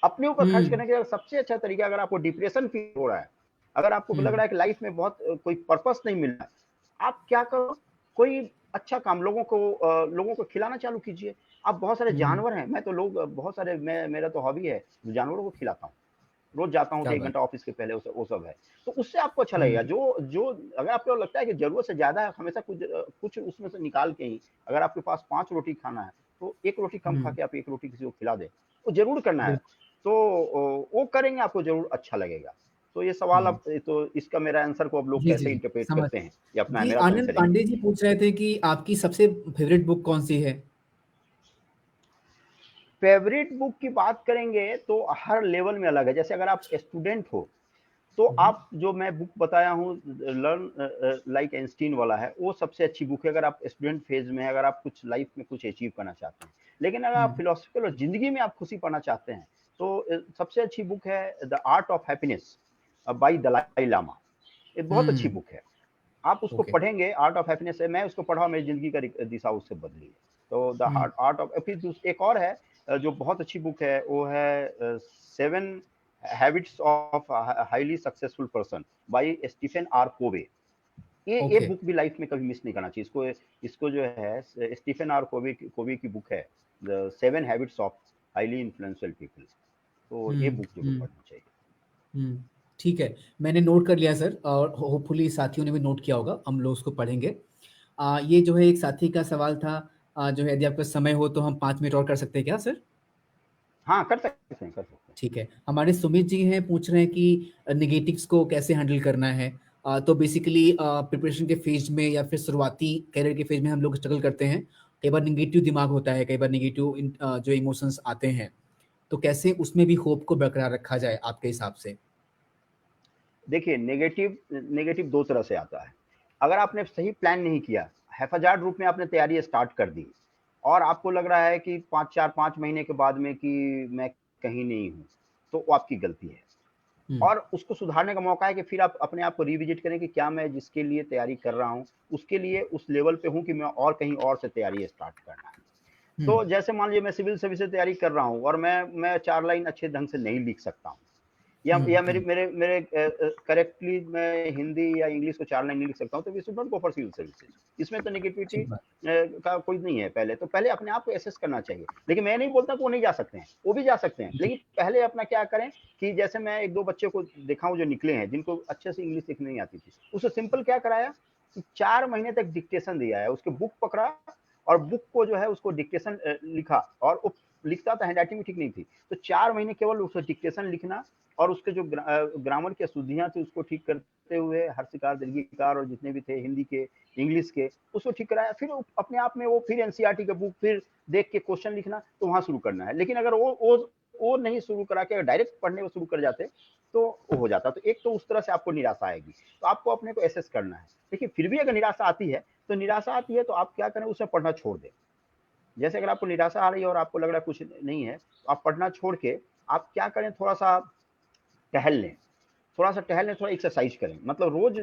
अपने ऊपर खर्च हुँ, करने का सबसे अच्छा तरीका, अगर आपको डिप्रेशन फील हो रहा है, अगर आपको लग हुँ, रहा है कि लाइफ में बहुत कोई पर्पस नहीं मिल रहा है, आप क्या करो, कोई अच्छा काम लोगों को खिलाना चालू कीजिए। आप बहुत सारे हुँ, जानवर हैं, मैं तो लोग बहुत सारे मैं मेरा तो हॉबी है, जानवरों को खिलाता हूँ। रोज़ जाता हूँ तो क्या 1 बात! घंटा ऑफ़िस के पहले वो सब है। तो उससे आपको अच्छा हुँ, लगेगा। जो जो अगर आपको लगता है कि ज़रूरत से ज़्यादा है, हमेशा कुछ उसमें से निकाल के ही, अगर आपके पास 5 रोटी खाना है, तो 1 रोटी कम खा हुँ, के आप 1 रोटी किसी को खिला दें। वो ज़रूर करना है। बिल्कुल। तो वो करेंगे, आपको ज़रूर अच्छा लगेगा। तो ये सवाल हुँ। अब तो इसका मेरा आंसर को अब लोग जी, जी, कैसे जी, इंटरप्रेट समझ। करते हैं, ये अपना है, जी, मेरा तो आनंद आंसर यही है। पांडे जी पूछ रहे थे कि आपकी सबसे फ़ेवरेट बुक कौन-सी है? फ़ेवरेट बुक की बात करेंगे तो हर लेवल में अलग है। जैसे अगर आप स्टूडेंट हो, तो हुँ, हुँ, आप जो मैं बुक बताया हूँ लाइक आइंस्टीन वाला है, वो सबसे अच्छी बुक है अगर आप स्टूडेंट फेज़ में हैं, अगर आप कुछ लाइफ़ में कुछ अचीव करना चाहते हैं। लेकिन अगर आप हुँ, फिलॉसफिकल और ज़िंदगी में आप खुशी पाना चाहते हैं, तो सबसे अच्छी बुक है the art of happiness by Dalai Lama. ये बहुत अच्छी हुँ, बुक है। आप उसको ओके। पढ़ेंगे, आर्ट ऑफ हैप्पीनेस है, मैं उसको पढ़ा और मेरी ज़िंदगी का दिशा उससे बदली है। तो the hmm, heart art of फिर एक और है जो बहुत अच्छी बुक है, वो है 7 habits of highly successful person by Stephen R Covey. ये ओके। बुक भी लाइफ में कभी मिस नहीं करना चाहिए। इसको इसको जो है स्टीफन आर कोवे की बुक है, the 7 habits of highly influential people. तो ये हुँ, बुक ज़रूर हुँ, पढ़नी चाहिए। हुँ, ठीक है। मैंने नोट कर लिया सर, और होपफुली साथियों ने भी नोट किया होगा, हम लोग उसको पढ़ेंगे। ये जो है एक साथी का सवाल था, जो है यदि आपका समय हो तो हम 5 मिनट और कर सकते हैं क्या सर? हाँ, कर सकते हैं, कर सकते हैं। ठीक है। हमारे सुमित जी हैं, पूछ रहे हैं कि नेगेटिव्स को कैसे हैंडल करना है? तो बेसिकली प्रिपरेशन के फ़ेज़ में या फिर शुरुआती करियर के फ़ेज़ में हम लोग स्ट्रगल करते हैं। कई बार नेगेटिव दिमाग होता है, कई बार नेगेटिव जो इमोशंस आते हैं। तो कैसे उसमें भी होप को बरकरार रखा जाए आपके हिसाब से? देखिए, नेगेटिव नेगेटिव 2 तरह से आता है। अगर आपने सही प्लान नहीं किया, हैफ़-अ-ज़ार्ड रूप में आपने तैयारी स्टार्ट कर दी और आपको लग रहा है कि 5 महीने के बाद में कि मैं कहीं नहीं हूँ, तो वो आपकी गलती है। हुँ, और उसको सुधारने का मौका है कि फिर आप अपने आप को रिविज़िट करें कि क्या मैं जिसके लिए तैयारी कर रहा हूँ, उसके लिए उस लेवल पे हूँ कि मैं और कहीं और से तैयारी स्टार्ट करना है। हुँ, तो जैसे मान लीजिए मैं सिविल सर्विस से तैयारी कर रहा हूँ और मैं 4 लाइन अच्छे ढंग से नहीं लिख सकता हूँ। हुँ, या मेरे हुँ। मेरे मेरे करेक्टली मैं हिंदी या इंग्लिश को 4 लाइन नहीं लिख सकता हूँ, तो we should not go for civil services. इसमें तो नेगेटिविटी ठीक बात। का कोई नहीं है पहले, तो पहले अपने आप को असेस करना चाहिए। लेकिन मैं नहीं बोलता कि वो नहीं जा सकते हैं, वो भी जा सकते हैं। हुँ, लेकिन पहले अपना क्या करें कि जैसे मैं 1-2 बच्चे को देखा हूँ जो निकले हैं, जिनको अच्छे से इंग्लिश लिखनी नहीं आती थी। उसे सिंपल क्या कराया कि 4 महीने तक डिक्टेशन दिया है, उसकी बुक पकड़ा और बुक को जो है उसको डिक्टेशन लिखा, और वो लिखता था, हैंडराइटिंग भी ठीक नहीं थी। तो 4 महीने केवल उसे डिक्टेशन लिखना और उसके जो ग्रामर की अशुद्धियाँ थी उसको ठीक करते हुए हर्षिकार, दीर्घिकार और जितने भी थे हिंदी के, इंग्लिश के, उसको ठीक कराया। फिर अपने आप में वो फिर एनसीईआरटी का बुक फिर देख के क्वेश्चन लिखना, तो वहाँ शुरू करना है। लेकिन अगर वो नहीं शुरू करा के डायरेक्ट पढ़ने को शुरू कर जाते, तो वो हो जाता। तो एक तो उस तरह से आपको निराशा आएगी। तो आपको अपने को एसेस करना है। देखिए, फिर भी अगर निराशा आती है, तो निराशा आती है तो आप क्या करें, उसे पढ़ना छोड़ दें। जैसे अगर आपको निराशा आ रही है और आपको लग रहा है कुछ नहीं है, तो आप पढ़ना छोड़ के आप क्या करें, थोड़ा-सा टहल लें। थोड़ा-सा टहलें, थोड़ा एक्सरसाइज़ करें। मतलब रोज़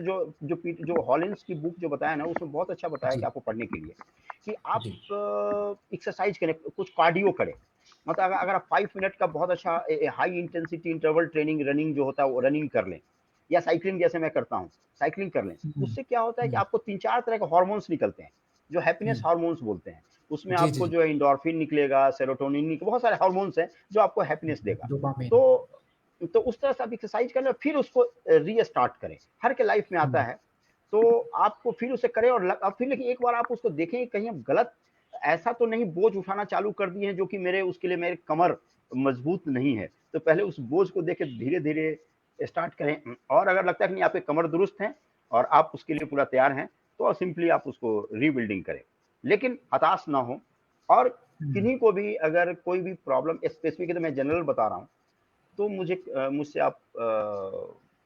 जो हॉलिन्स की बुक जो बताया ना, उसमें बहुत अच्छा बताया कि जी, आपको पढ़ने के लिए, कि आप जी। एक्सरसाइज़ करें, कुछ कार्डियो करें। मतलब अगर आप 5 मिनट का बहुत अच्छा high intensity interval training running जो होता है, वो रनिंग कर लें, या साइक्लिंग जैसे मैं करता हूँ, साइक्लिंग कर लें। हुँ, उससे क्या होता है कि हुँ। आपको 3-4 तरह के हार्मोन्स निकलते हैं, जो हैप्पीनेस हुँ। हार्मोन्स बोलते हैं। उसमें जी, जी, आपको जी। जो है एंडोर्फिन निकलेगा, सेरोटोनिन बहुत सारे हार्मोन्स हैं, जो आपको हैप्पीनेस देगा। डोपामाइन। तो उस तरह से आप एक्सरसाइज करें, फिर उसको रीस्टार्ट करें। हर के लाइफ में आता हुँ, है, तो आपको फिर उसे करें, और अब फिर लेकिन एक बार आप उसको देखें कि कहीं हम गलत ऐसा तो नहीं बोझ उठाना चालू कर दिए हैं जो कि मेरे उसके लिए मेरी कमर मजबूत नहीं है। तो पहले उस बोझ को देख के धीरे-धीरे स्टार्ट करें, और अगर लगता है कि नहीं आपकी कमर दुरुस्त है और आप उसके लिए पूरा तैयार हैं, तो सिंपली आप उसको रीबिल्डिंग करें। लेकिन हताश ना हो, और हुँ, किन्हीं को भी अगर कोई भी प्रॉब्लम स्पेसिफिक है, तो मैं जनरल बता रहा हूँ, तो मुझसे आप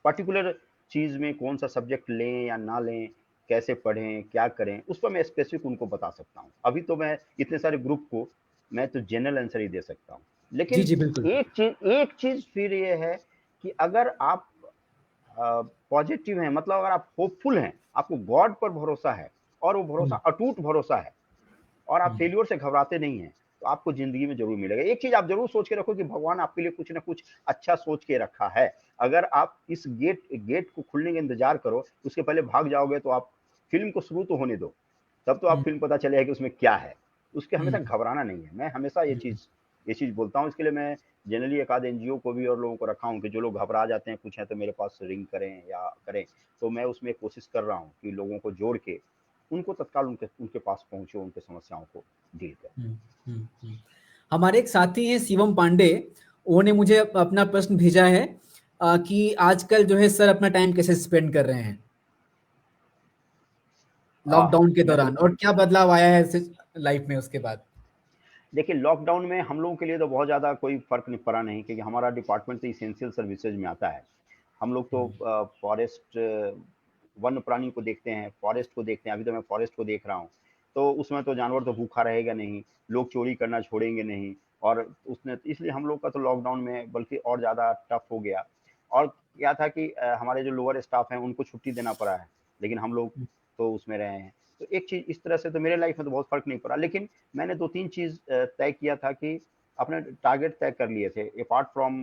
पर्टिकुलर चीज़ में कौन-सा सब्जेक्ट लें या ना लें, कैसे पढ़ें, क्या करें, उस पर मैं स्पेसिफिक उनको बता सकता हूँ। अभी तो मैं इतने सारे ग्रुप को मैं तो जनरल आंसर ही दे सकता हूँ। जी, लेकिन जी, बिल्कुल। एक चीज़ फिर ये है कि अगर आप पॉज़िटिव हैं, मतलब अगर आप होपफुल हैं, आपको गॉड पर भरोसा है, और वो भरोसा हुँ, अटूट भरोसा है, और आप हुँ, फेल्योर से घबराते नहीं हैं, तो आपको ज़िंदगी में ज़रूर मिलेगा। एक चीज़ आप ज़रूर सोच के रखो कि भगवान आपके लिए कुछ न कुछ अच्छा सोच के रखा है। अगर आप इस गेट को खुलने का इंतज़ार करो, उसके पहले भाग जाओगे, तो आप फ़िल्म को शुरू तो होने दो, तब तो आप हुँ, फ़िल्म पता चलेगा कि उसमें क्या है। उसके हमेशा हुँ, घबराना नहीं है। मैं हमेशा हुँ, ये चीज़ बोलता हूँ, इसके लिए मैं जनरली एक आध एनजीओ को भी और लोगों को रखा हूँ कि जो लोग घबरा जाते हैं, कुछ है तो मेरे पास रिंग करें या करें। तो मैं उसमें कोशिश कर रहा हूँ कि लोगों को जोड़ के उनको तत्काल उनके उनके पास पहुँचे, उनकी समस्याओं को डील करें। हुँ, हुँ, हुँ। हमारे एक साथी हैं शिवम पांडे, उन्होंने मुझे अपना प्रश्न भेजा है कि आजकल जो है सर अपना टाइम कैसे स्पेंड कर रहे हैं आह! लॉकडाउन के मैं तो दौरान और क्या बदलाव आया है लाइफ में उसके बाद? देखिए, लॉकडाउन में हम लोगों के लिए तो बहुत ज़्यादा कोई फ़र्क नहीं पड़ा नहीं, क्योंकि हमारा डिपार्टमेंट तो एसेंशियल सर्विसेज़ में आता है। हम लोग तो हुँ, फ़ॉरेस्ट वन्य प्राणी को देखते हैं, फ़ॉरेस्ट को देखते हैं, अभी तो मैं फ़ॉरेस्ट को देख रहा हूँ। तो उसमें तो जानवर तो भूखा रहेगा नहीं, लोग चोरी करना छोड़ेंगे नहीं, और उसने इसलिए हम लोग का तो लॉकडाउन में बल्कि और ज़्यादा टफ़ हो गया। और क्या था कि हमारे जो लोअर स्टाफ़ हैं, उनको छुट्टी देना पड़ा है, लेकिन हम लोग हुँ, तो उसमें रहे हैं। तो एक चीज़ इस तरह से तो मेरे लाइफ़ में तो बहुत फ़र्क नहीं पड़ा, लेकिन मैंने 2-3 चीज़ तय किया था कि अपने टारगेट तय कर लिए थे, अपार्ट फ्रॉम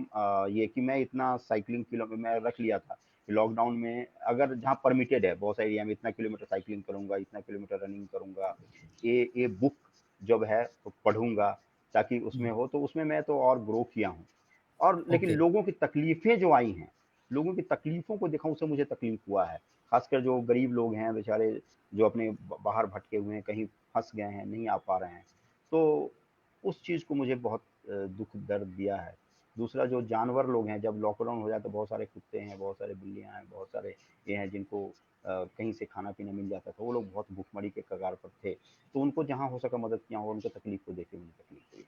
ये कि मैं इतना साइक्लिंग किलो मैं रख लिया था कि लॉकडाउन में अगर जहाँ परमिटेड है, बहुत सारे एरिया में इतना किलोमीटर साइक्लिंग करूँगा, इतना किलोमीटर रनिंग करूँगा, ये बुक जब है तो पढ़ूँगा, ताकि हुँ, उसमें हो, तो उसमें मैं तो और ग्रो किया हूँ। और लेकिन ओके। लोगों की तकलीफ़ें जो आई हैं, लोगों की तकलीफ़ों को देखा, उससे मुझे तकलीफ़ हुआ है। ख़ासकर जो गरीब लोग हैं बेचारे, जो अपने बाहर भटके हुए हैं, कहीं फंस गए हैं, नहीं आ पा रहे हैं, तो उस चीज़ को मुझे बहुत दुःख दर्द दिया है। दूसरा, जो जानवर लोग हैं, जब लॉकडाउन हो जाता है, बहुत सारे कुत्ते हैं, बहुत सारे बिल्लियाँ हैं, बहुत सारे ये हैं जिनको कहीं से खाना पीना मिल जाता था, वो लोग बहुत भूखमरी के कगार पर थे, तो उनको जहाँ हो सका मदद किया, और उनकी तकलीफ को देख के मुझे तकलीफ हुई।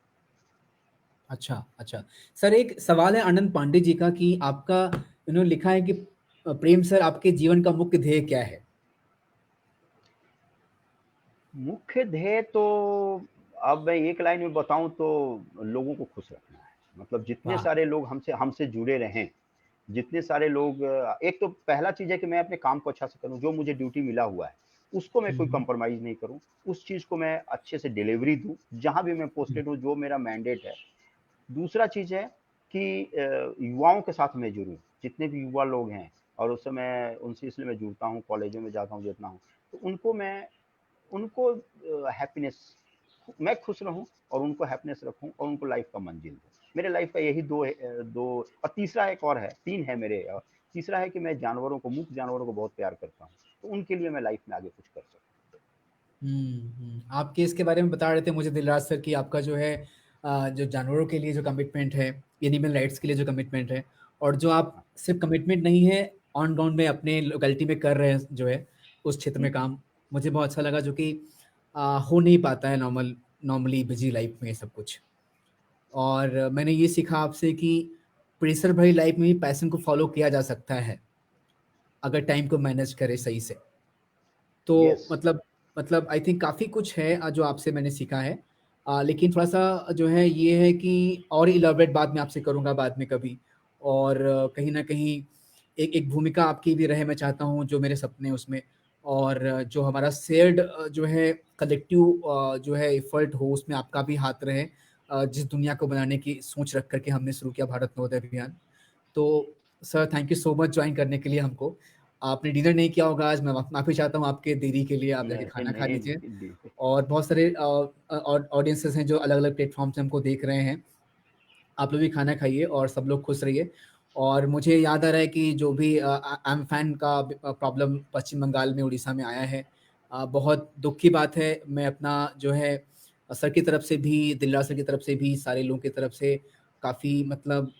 अच्छा, अच्छा। सर एक सवाल है आनंद पांडे जी का कि आपका इन्होंने लिखा है कि प्रेम सर आपके जीवन का मुख्य ध्येय क्या है? मुख्य ध्येय तो अब मैं एक लाइन में बताऊँ तो लोगों को खुश रखना है। मतलब जितने वाह! सारे लोग हमसे हमसे जुड़े रहें, जितने सारे लोग एक तो पहला चीज़ है कि मैं अपने काम को अच्छा से करूँ, जो मुझे ड्यूटी मिला हुआ है, उसको मैं हुँ, कोई हुँ, कॉम्प्रोमाइज़ नहीं करूँ, उस चीज़ को मैं अच्छे से डिलीवरी दूँ, जहाँ भी मैं हुँ, पोस्टेड हूँ, जो मेरा मैंडेट है। दूसरा चीज़ है कि युवाओं के साथ मैं जुड़ूँ, जितने भी युवा लोग हैं, और उस समय उनसे इसलिए मैं जुड़ता हूँ, कॉलेजों में जाता हूँ जितना हूँ, तो उनको हैप्पीनेस, मैं खुश रहूँ और उनको हैप्पीनेस रखूँ और उनको लाइफ का मंजिल दूँ। मेरे लाइफ का यही 2 और तीसरा एक और है, 3 है मेरे तीसरा है कि मैं जानवरों को, मूक जानवरों को बहुत प्यार करता हूँ। तो उनके लिए मैं लाइफ में आगे कुछ कर सकूँ। हुँ, हुँ। आप केस के बारे में बता रहे थे मुझे दिलराज सर कि आपका जो है जो जानवरों के लिए जो कमिटमेंट है, एनिमल राइट्स के लिए जो कमिटमेंट है और जो आप हाँ। सिर्फ़ कमिटमेंट नहीं है, ऑन ग्राउंड में अपने लोकेलिटी में कर रहे हैं जो है, उस क्षेत्र हुँ, में हुँ। काम, मुझे बहुत अच्छा लगा जो कि हो नहीं पाता है नॉर्मली बिज़ी लाइफ़ में ये सब कुछ। और मैंने ये सीखा आपसे कि प्रेशर भरी लाइफ़ में भी पैशन को फ़ॉलो किया जा सकता है, अगर टाइम को मैनेज करें सही से। यस। तो मतलब आई थिंक काफ़ी कुछ है जो आपसे मैंने सीखा है। लेकिन थोड़ा-सा जो है ये है कि और इलैबोरेट बाद में आपसे करूँगा बाद में कभी और कहीं न कहीं एक भूमिका आपकी भी रहे, मैं चाहता हूँ जो मेरे सपने हैं उसमें, और जो हमारा शेयर्ड जो है कलेक्टिव जो है एफर्ट हो, उसमें आपका भी हाथ रहे, जिस दुनिया को बनाने की सोच रख करके हमने शुरू किया भारत नवोदय अभियान। तो sir thank you so much join करने के लिए हमको। आपने डिनर नहीं किया होगा आज, मैं माफ़ी चाहता हूँ आपके देरी के लिए, आप जाके नहीं, खाना खा नहीं, लीजिए। जी। और बहुत सारे ऑडियंसेस हैं जो अलग-अलग प्लेटफ़ॉर्म से हमको देख रहे हैं। आप लोग भी खाना खाइए और सब लोग खुश रहिए। और मुझे याद आ रहा है कि जो भी एम्फैन का प्रॉब्लम पश्चिम बंगाल में, उड़ीसा में आया है, बहुत दुःख की बात है। मैं अपना जो है सर की तरफ से भी, दिलराज सर की तरफ से भी, सारे लोगों की तरफ से काफ़ी मतलब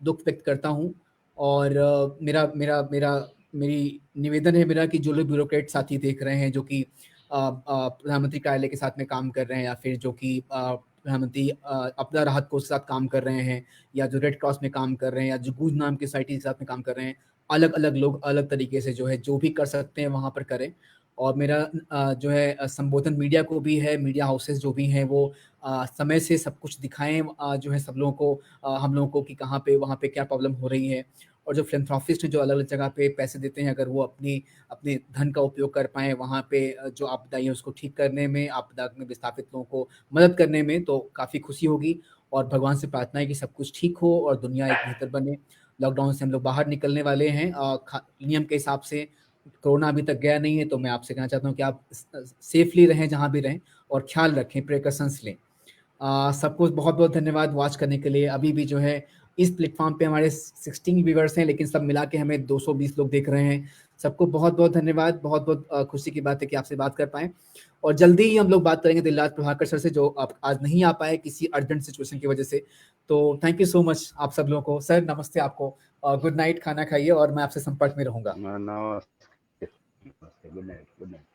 दुःख व्यक्त करता हूँ। और मेरा मेरा मेरा मेरी निवेदन है मेरा कि जो लोग ब्यूरोक्रेट साथी देख रहे हैं, जो कि प्रधानमंत्री कार्यालय के साथ में काम कर रहे हैं, या फिर जो कि प्रधानमंत्री आपदा राहत कोष के साथ काम कर रहे हैं, या जो रेड क्रॉस में काम कर रहे हैं, या जो गूंज नाम की सोसाइटी के साथ में काम कर रहे हैं, अलग-अलग लोग अलग तरीके से जो है जो भी कर सकते हैं वहाँ पर करें। और मेरा जो है संबोधन मीडिया को भी है, मीडिया हाउसेस जो भी हैं वो समय से सब कुछ दिखाएँ, जो है सब लोगों को, हम लोगों को, कि कहाँ पे वहाँ पे क्या प्रॉब्लम हो रही है। और जो फिलैंथ्रोपिस्ट हैं जो अलग-अलग जगह पे पैसे देते हैं, अगर वो अपने धन का उपयोग कर पाएँ वहाँ पे जो आपदाएँ हैं उसको ठीक करने में, आपदा में विस्थापित लोगों को मदद करने में, तो काफ़ी खुशी होगी। और भगवान से प्रार्थना है कि सब कुछ ठीक हो और दुनिया एक बेहतर बने। लॉकडाउन से हम लोग बाहर निकलने वाले हैं नियम के हिसाब से। कोरोना अभी तक गया नहीं है, तो मैं आपसे कहना चाहता हूँ कि आप सेफली रहें जहाँ भी रहें, और ख्याल रखें, प्रिकॉशंस लें। सबको बहुत-बहुत धन्यवाद वॉच करने के लिए। अभी भी जो है इस प्लेटफ़ॉर्म पे हमारे 16 व्यूअर्स हैं, लेकिन सब मिला के हमें 220 लोग देख रहे हैं। सबको बहुत-बहुत धन्यवाद। बहुत-बहुत खुशी की बात है कि आपसे बात कर पाएँ। और जल्दी ही हम लोग बात करेंगे दिलराज प्रभाकर सर से, जो आप आज नहीं आ पाए किसी अर्जेंट सिचुएशन की वजह से। तो थैंक यू सो मच आप सब लोगों को। सर नमस्ते आपको। गुड नाइट, खाना खाइए और मैं आपसे संपर्क में रहूँगा। नमस्ते, नमस्ते, गुड नाइट, गुड नाइट।